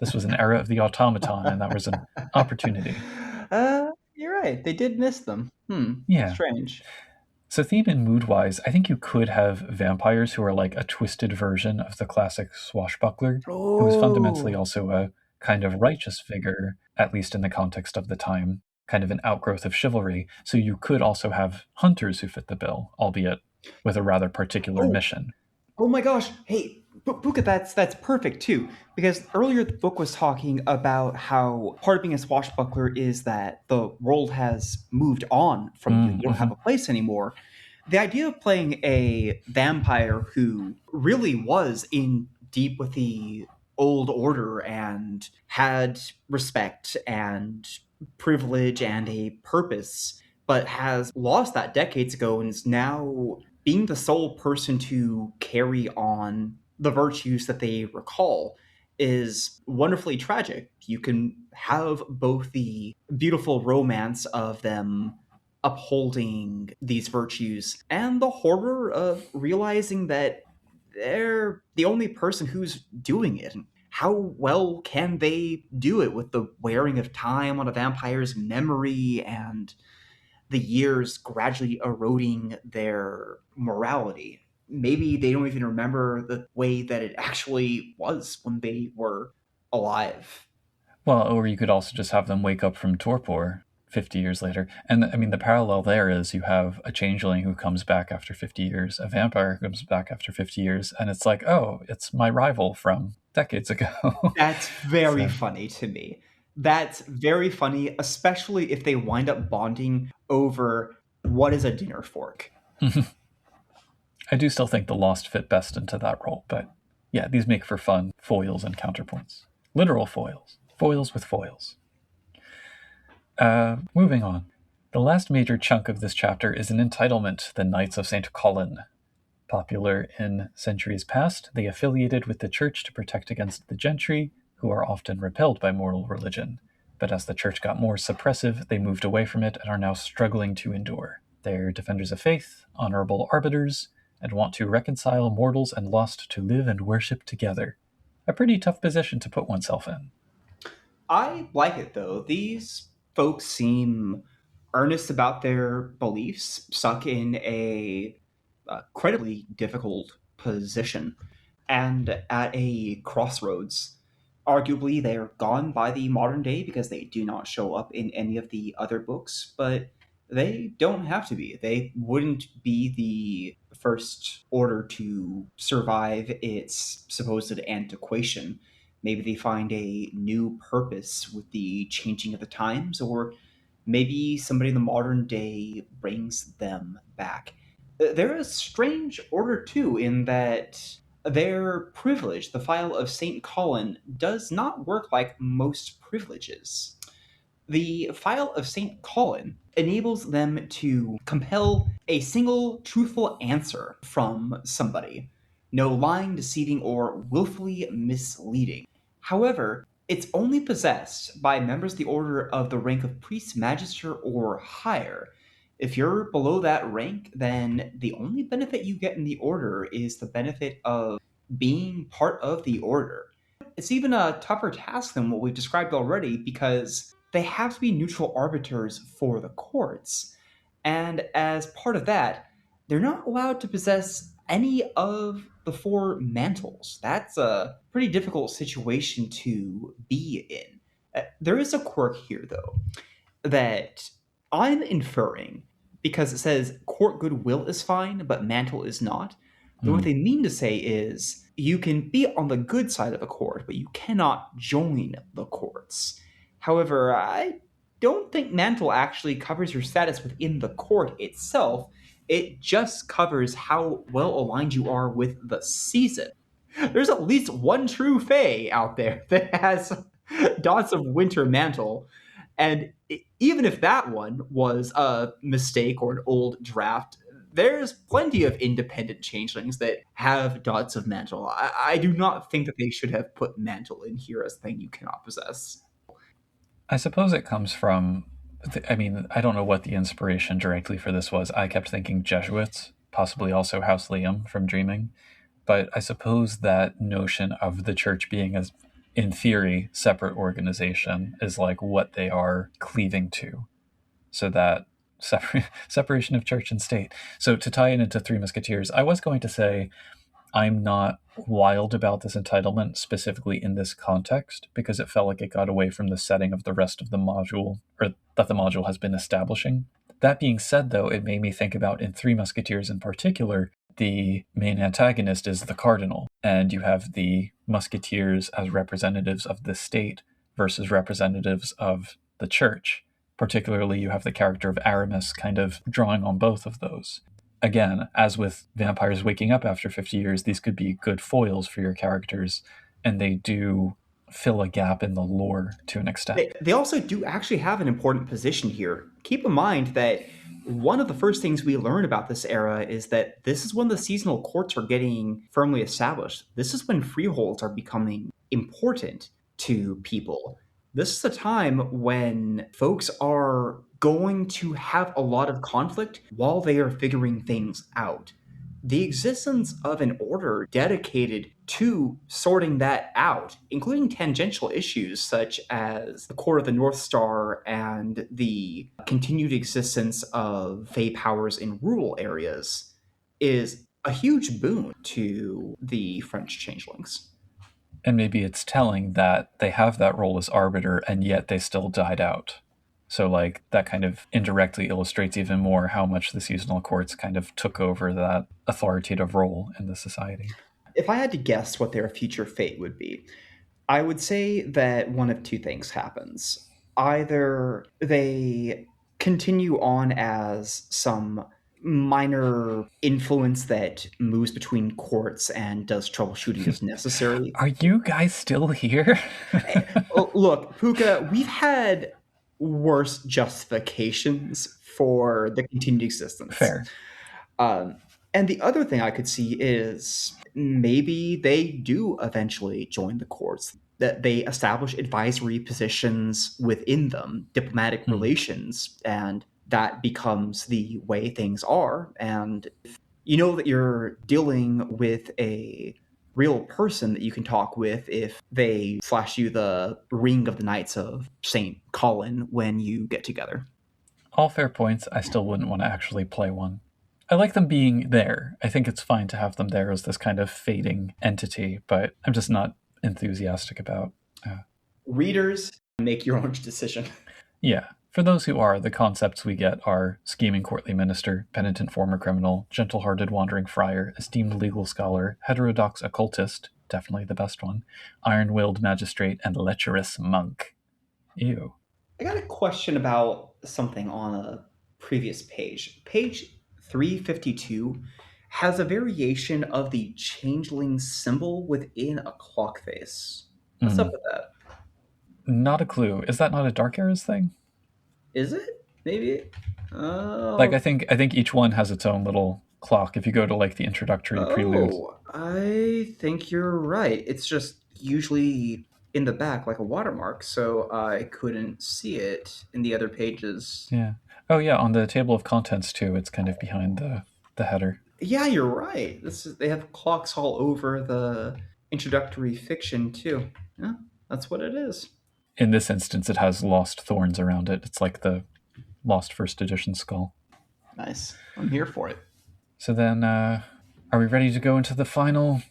This was an era of the automaton, and that was an opportunity. You're right. They did miss them. Yeah. Strange. So theme and mood-wise, I think you could have vampires who are like a twisted version of the classic swashbuckler, who is fundamentally also a kind of righteous figure, at least in the context of the time, kind of an outgrowth of chivalry. So you could also have hunters who fit the bill, albeit with a rather particular mission. Oh my gosh! Hey, Buka, that's perfect too. Because earlier the book was talking about how part of being a swashbuckler is that the world has moved on from you. You don't have a place anymore. The idea of playing a vampire who really was in deep with the old order and had respect and privilege and a purpose, but has lost that decades ago and is now being the sole person to carry on the virtues that they recall is wonderfully tragic. You can have both the beautiful romance of them upholding these virtues and the horror of realizing that they're the only person who's doing it. How well can they do it with the wearing of time on a vampire's memory and the years gradually eroding their morality? Maybe they don't even remember the way that it actually was when they were alive. Well, or you could also just have them wake up from torpor 50 years later. And I mean, the parallel there is you have a changeling who comes back after 50 years, a vampire who comes back after 50 years, and it's like, oh, it's my rival from decades ago. That's very funny to me. That's very funny, especially if they wind up bonding over what is a dinner fork. I do still think the Lost fit best into that role, but yeah, these make for fun foils and counterpoints. Literal foils. Foils with foils. Moving on. The last major chunk of this chapter is an entitlement, the Knights of St. Colin. Popular in centuries past, they affiliated with the church to protect against the gentry, who are often repelled by moral religion. But as the church got more suppressive, they moved away from it and are now struggling to endure. They're defenders of faith, honorable arbiters, and want to reconcile mortals and lost to live and worship together. A pretty tough position to put oneself in. I like it, though. These folks seem earnest about their beliefs, stuck in a incredibly difficult position, and at a crossroads. Arguably, they're gone by the modern day because they do not show up in any of the other books, but they don't have to be. They wouldn't be the first order to survive its supposed antiquation. Maybe they find a new purpose with the changing of the times, or maybe somebody in the modern day brings them back. They're a strange order, too, in that their privilege, the file of St. Colin, does not work like most privileges. The file of St. Colin enables them to compel a single truthful answer from somebody. No lying, deceiving, or willfully misleading. However, it's only possessed by members of the order of the rank of priest, magister, or higher. If you're below that rank, then the only benefit you get in the order is the benefit of being part of the order. It's even a tougher task than what we've described already because they have to be neutral arbiters for the courts. And as part of that, they're not allowed to possess any of the four mantles. That's a pretty difficult situation to be in. There is a quirk here, though, that I'm inferring because it says court goodwill is fine, but mantle is not. Then what they mean to say is you can be on the good side of a court, but you cannot join the courts. However, I don't think mantle actually covers your status within the court itself. It just covers how well aligned you are with the season. There's at least one true fae out there that has dots of winter mantle. And even if that one was a mistake or an old draft, there's plenty of independent changelings that have dots of mantle. I do not think that they should have put mantle in here as a thing you cannot possess. I suppose it comes from, I mean, I don't know what the inspiration directly for this was. I kept thinking Jesuits, possibly also House Liam from Dreaming. But I suppose that notion of the church being as, in theory, separate organization is like what they are cleaving to. So that separation of church and state. So to tie it into Three Musketeers, I was going to say I'm not wild about this entitlement specifically in this context because it felt like it got away from the setting of the rest of the module, or that the module has been establishing. That being said, though, it made me think about in Three Musketeers in particular, the main antagonist is the cardinal, and you have the musketeers as representatives of the state versus representatives of the church. Particularly, you have the character of Aramis kind of drawing on both of those. Again, as with vampires waking up after 50 years, these could be good foils for your characters, and they do fill a gap in the lore to an extent. They also do actually have an important position here. Keep in mind that one of the first things we learn about this era is that this is when the seasonal courts are getting firmly established. This is when freeholds are becoming important to people. This is a time when folks are going to have a lot of conflict while they are figuring things out. The existence of an order dedicated to sorting that out, including tangential issues such as the Court of the North Star and the continued existence of Fey powers in rural areas, is a huge boon to the French changelings. And maybe it's telling that they have that role as arbiter and yet they still died out. So like that kind of indirectly illustrates even more how much the seasonal courts kind of took over that authoritative role in the society. If I had to guess what their future fate would be, I would say that one of two things happens. Either they continue on as some minor influence that moves between courts and does troubleshooting as necessary. Are you guys still here? Look, Puka, we've had worse justifications for the continued existence. Fair. And the other thing I could see is maybe they do eventually join the courts, that they establish advisory positions within them, diplomatic relations, and that becomes the way things are. And you know that you're dealing with a real person that you can talk with if they flash you the ring of the Knights of St. Colin when you get together. All fair points. I still wouldn't want to actually play one. I like them being there. I think it's fine to have them there as this kind of fading entity, but I'm just not enthusiastic about. Readers, make your own decision. Yeah. For those who are, the concepts we get are scheming courtly minister, penitent former criminal, gentle-hearted wandering friar, esteemed legal scholar, heterodox occultist, definitely the best one, iron-willed magistrate, and lecherous monk. Ew. I got a question about something on a previous page. Page 352 has a variation of the changeling symbol within a clock face. What's up with that? Not a clue. Is that not a Dark Eras thing? Is it? Maybe? Like Oh, I think each one has its own little clock. If you go to like the introductory prelude. I think you're right. It's just usually in the back like a watermark, so I couldn't see it in the other pages. Yeah. Oh yeah, on the table of contents too, it's kind of behind the header. Yeah, you're right. They have clocks all over the introductory fiction too. Yeah, that's what it is. In this instance, it has lost thorns around it. It's like the lost first edition skull. Nice. I'm here for it. So then, are we ready to go into the final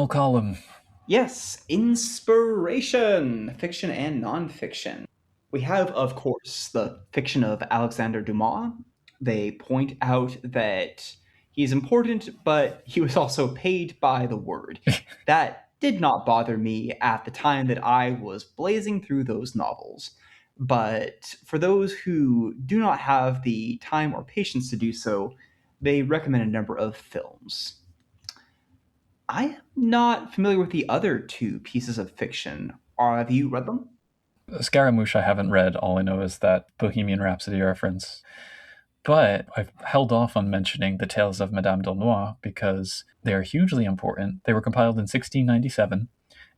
column? Yes, inspiration, fiction and nonfiction. We have, of course, the fiction of Alexander Dumas. They point out that he's important, but he was also paid by the word. That did not bother me at the time that I was blazing through those novels. But for those who do not have the time or patience to do so, they recommend a number of films. I am not familiar with the other two pieces of fiction. Have you read them? Scaramouche, I haven't read. All I know is that Bohemian Rhapsody reference. But I've held off on mentioning the Tales of Madame Delnoy because they are hugely important. They were compiled in 1697,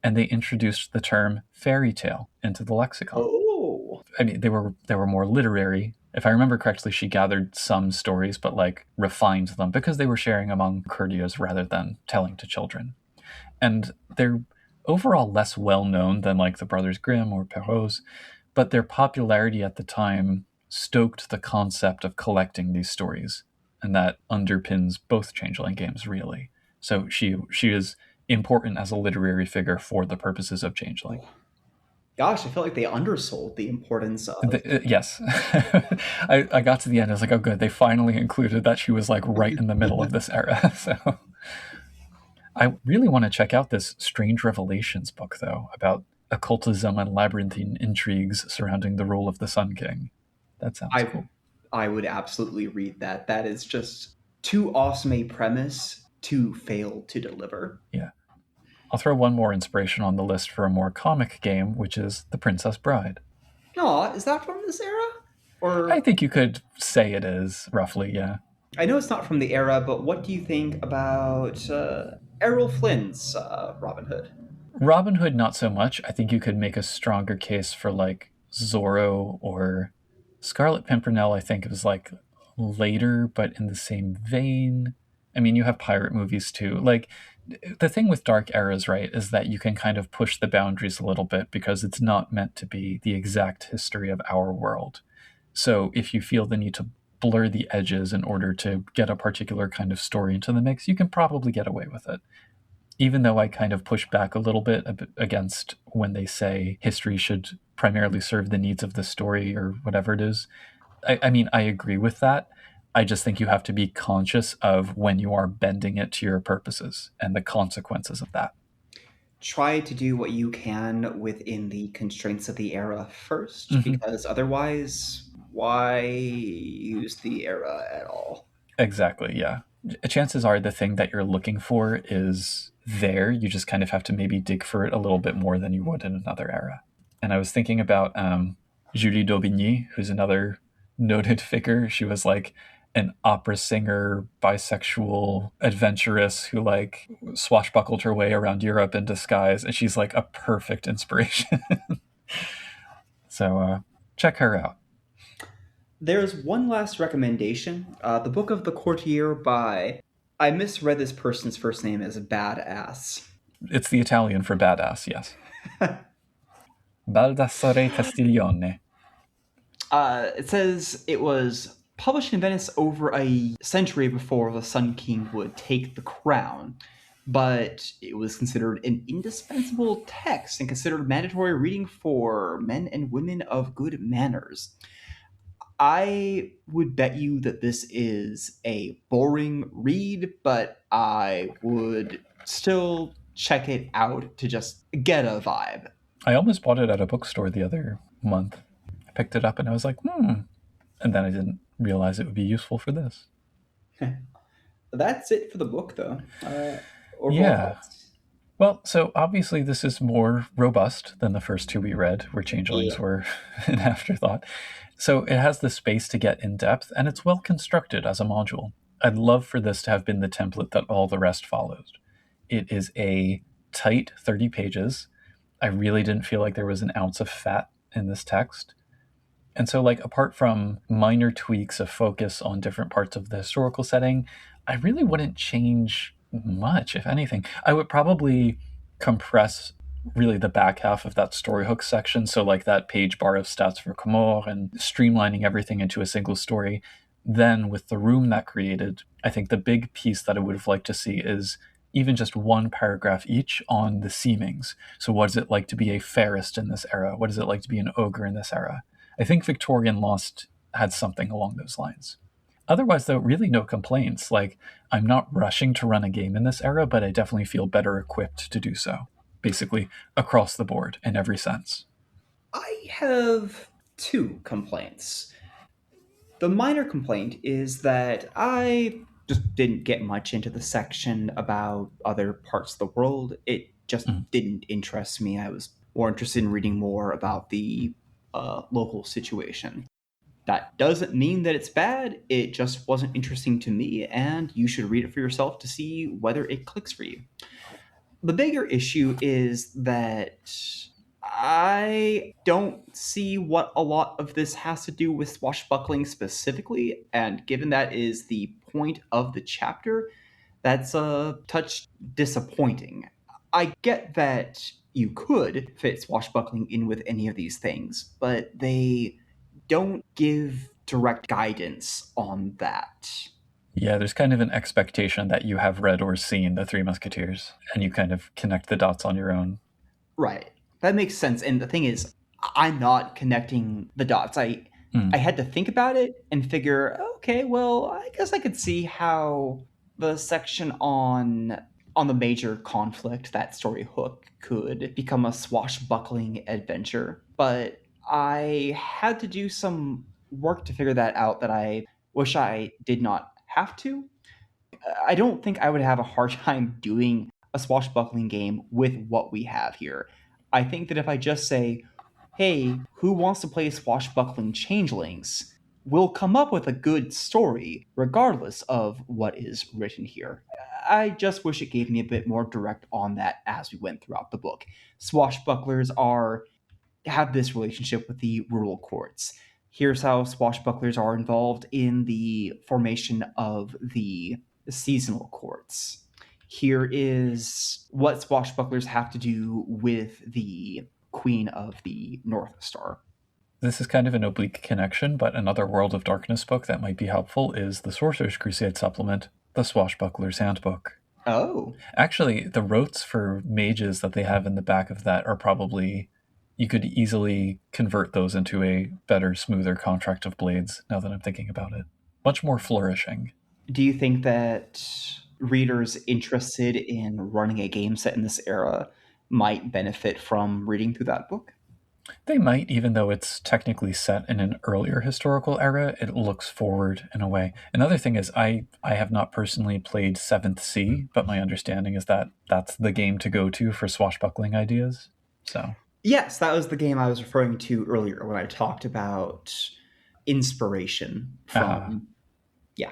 and they introduced the term fairy tale into the lexicon. Oh, I mean, they were more literary. If I remember correctly, she gathered some stories, but like refined them because they were sharing among courtiers rather than telling to children. And they're overall less well known than like the Brothers Grimm or Perrault's, but their popularity at the time stoked the concept of collecting these stories, and that underpins both Changeling games really. So she is important as a literary figure for the purposes of Changeling. gosh, I felt like they undersold the importance of. Yes. I got to the end. I was like, oh, good. They finally included that she was like right in the middle of this era. So I really want to check out this Strange Revelations book, though, about occultism and labyrinthine intrigues surrounding the rule of the Sun King. That sounds I cool. I would absolutely read that. That is just too awesome a premise to fail to deliver. Yeah. I'll throw one more inspiration on the list for a more comic game, which is The Princess Bride. Aw, is that from this era? I Or think you could say it is, roughly, yeah. I know it's not from the era, but what do you think about Errol Flynn's Robin Hood? Robin Hood, not so much. I think you could make a stronger case for like Zorro or Scarlet Pimpernel. I think it was like later, but in the same vein. I mean, you have pirate movies too. Like the thing with dark eras, right, is that you can kind of push the boundaries a little bit because it's not meant to be the exact history of our world. So if you feel the need to blur the edges in order to get a particular kind of story into the mix, you can probably get away with it, even though I kind of push back a little bit against when they say history should primarily serve the needs of the story or whatever it is. I mean, I agree with that. I just think you have to be conscious of when you are bending it to your purposes and the consequences of that. Try to do what you can within the constraints of the era first, Hmm. because otherwise, why use the era at all? Exactly, yeah. Chances are the thing that you're looking for is there. You just kind of have to maybe dig for it a little bit more than you would in another era. And I was thinking about Julie d'Aubigny, who's another noted figure. She was like an opera singer, bisexual adventuress who like swashbuckled her way around Europe in disguise, and she's like a perfect inspiration. So check her out. There's one last recommendation. The Book of the Courtier by, I misread this person's first name as Badass. It's the Italian for badass, yes. Baldassare Castiglione. It says it was published in Venice over a century before the Sun King would take the crown, but it was considered an indispensable text and considered mandatory reading for men and women of good manners. I would bet you that this is a boring read, but I would still check it out to just get a vibe. I almost bought it at a bookstore the other month. I picked it up and I was like, and then I didn't realize it would be useful for this. That's it for the book, though. Overall Yeah. thoughts? Well, so obviously this is more robust than the first two we read, where changelings Yeah. were an afterthought. So it has the space to get in depth, and it's well constructed as a module. I'd love for this to have been the template that all the rest followed. It is a tight 30 pages. I really didn't feel like there was an ounce of fat in this text. And so, like, apart from minor tweaks of focus on different parts of the historical setting, I really wouldn't change much, if anything. I would probably compress really the back half of that story hook section. So, like, that page bar of stats for Comore and streamlining everything into a single story. Then, with the room that created, I think the big piece that I would have liked to see is even just one paragraph each on the seemings. So, what is it like to be a fairest in this era? What is it like to be an ogre in this era? I think Victorian Lost had something along those lines. Otherwise, though, really no complaints. Like, I'm not rushing to run a game in this era, but I definitely feel better equipped to do so, basically across the board in every sense. I have two complaints. The minor complaint is that I just didn't get much into the section about other parts of the world. It just didn't interest me. I was more interested in reading more about the local situation. That doesn't mean that it's bad. It just wasn't interesting to me, and you should read it for yourself to see whether it clicks for you. The bigger issue is that I don't see what a lot of this has to do with swashbuckling specifically, and given that is the point of the chapter, that's a touch disappointing. I get that you could fit swashbuckling in with any of these things, but they don't give direct guidance on that. Yeah, there's kind of an expectation that you have read or seen The Three Musketeers, and you kind of connect the dots on your own. Right. That makes sense. And the thing is, I'm not connecting the dots. I had to think about it and figure, okay, well, I guess I could see how the section on the major conflict, that story hook, could become a swashbuckling adventure. But I had to do some work to figure that out that I wish I did not have to. I don't think I would have a hard time doing a swashbuckling game with what we have here. I think that if I just say, hey, who wants to play swashbuckling changelings? We'll come up with a good story, regardless of what is written here. I just wish it gave me a bit more direct on that as we went throughout the book. Swashbucklers have this relationship with the rural courts. Here's how swashbucklers are involved in the formation of the seasonal courts. Here is what swashbucklers have to do with the Queen of the North Star. This is kind of an oblique connection, but another World of Darkness book that might be helpful is the Sorcerer's Crusade supplement, The Swashbuckler's Handbook. Oh. Actually, the rotes for mages that they have in the back of that are probably, you could easily convert those into a better, smoother contract of blades, now that I'm thinking about it. Much more flourishing. Do you think that readers interested in running a game set in this era might benefit from reading through that book? They might, even though it's technically set in an earlier historical era, it looks forward in a way. Another thing is, I have not personally played 7th Sea, but my understanding is that that's the game to go to for swashbuckling ideas. So Yes, that was the game I was referring to earlier when I talked about inspiration from. Yeah.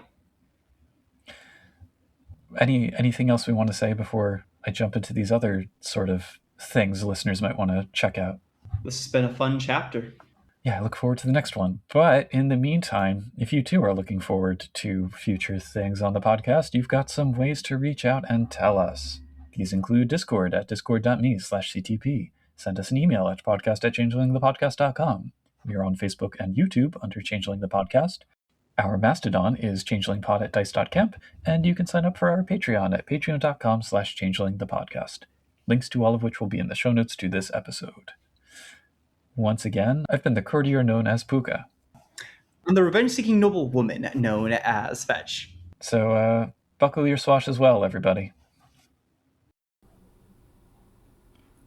anything else we want to say before I jump into these other sort of things listeners might want to check out? This has been a fun chapter. Yeah, I look forward to the next one. But in the meantime, if you too are looking forward to future things on the podcast, you've got some ways to reach out and tell us. These include Discord at discord.me/CTP. Send us an email at podcast@changelingthepodcast.com. We are on Facebook and YouTube under Changeling the Podcast. Our Mastodon is changelingpod@dice.camp, and you can sign up for our Patreon at patreon.com/changelingthepodcast. Links to all of which will be in the show notes to this episode. Once again, I've been the courtier known as Puka. I'm the revenge-seeking noblewoman known as Fetch. So, buckle your swash as well, everybody.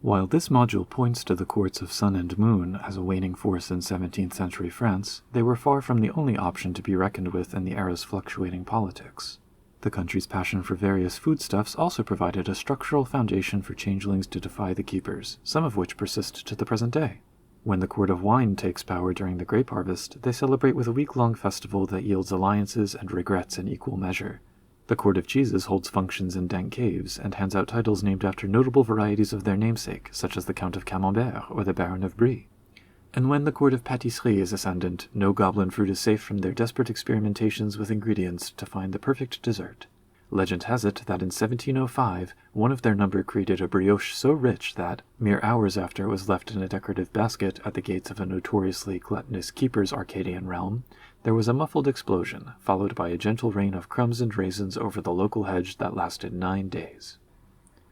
While this module points to the courts of Sun and Moon as a waning force in 17th century France, they were far from the only option to be reckoned with in the era's fluctuating politics. The country's passion for various foodstuffs also provided a structural foundation for changelings to defy the keepers, some of which persist to the present day. When the court of wine takes power during the grape harvest, they celebrate with a week-long festival that yields alliances and regrets in equal measure. The court of cheeses holds functions in dank caves and hands out titles named after notable varieties of their namesake, such as the Count of Camembert or the Baron of Brie. And when the court of pâtisserie is ascendant, no goblin fruit is safe from their desperate experimentations with ingredients to find the perfect dessert. Legend has it that in 1705, one of their number created a brioche so rich that, mere hours after it was left in a decorative basket at the gates of a notoriously gluttonous keeper's Arcadian realm, there was a muffled explosion, followed by a gentle rain of crumbs and raisins over the local hedge that lasted 9 days.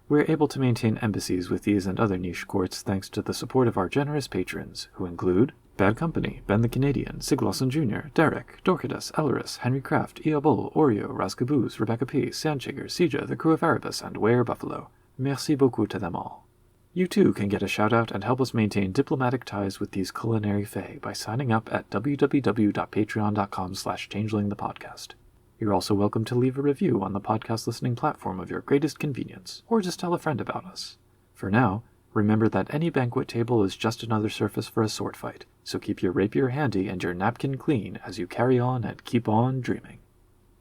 We're able to maintain embassies with these and other niche courts thanks to the support of our generous patrons, who include Bad Company, Ben the Canadian, Siglosson Jr., Derek, Dorcadus, Elleris, Henry Kraft, Eobol, Oreo, Rascaboose, Rebecca P., Sandchigger, Sija, the Crew of Erebus, and Ware Buffalo. Merci beaucoup to them all. You too can get a shout-out and help us maintain diplomatic ties with these culinary fae by signing up at www.patreon.com/changelingthepodcast. You're also welcome to leave a review on the podcast listening platform of your greatest convenience, or just tell a friend about us. For now, remember that any banquet table is just another surface for a sword fight, so keep your rapier handy and your napkin clean as you carry on and keep on dreaming.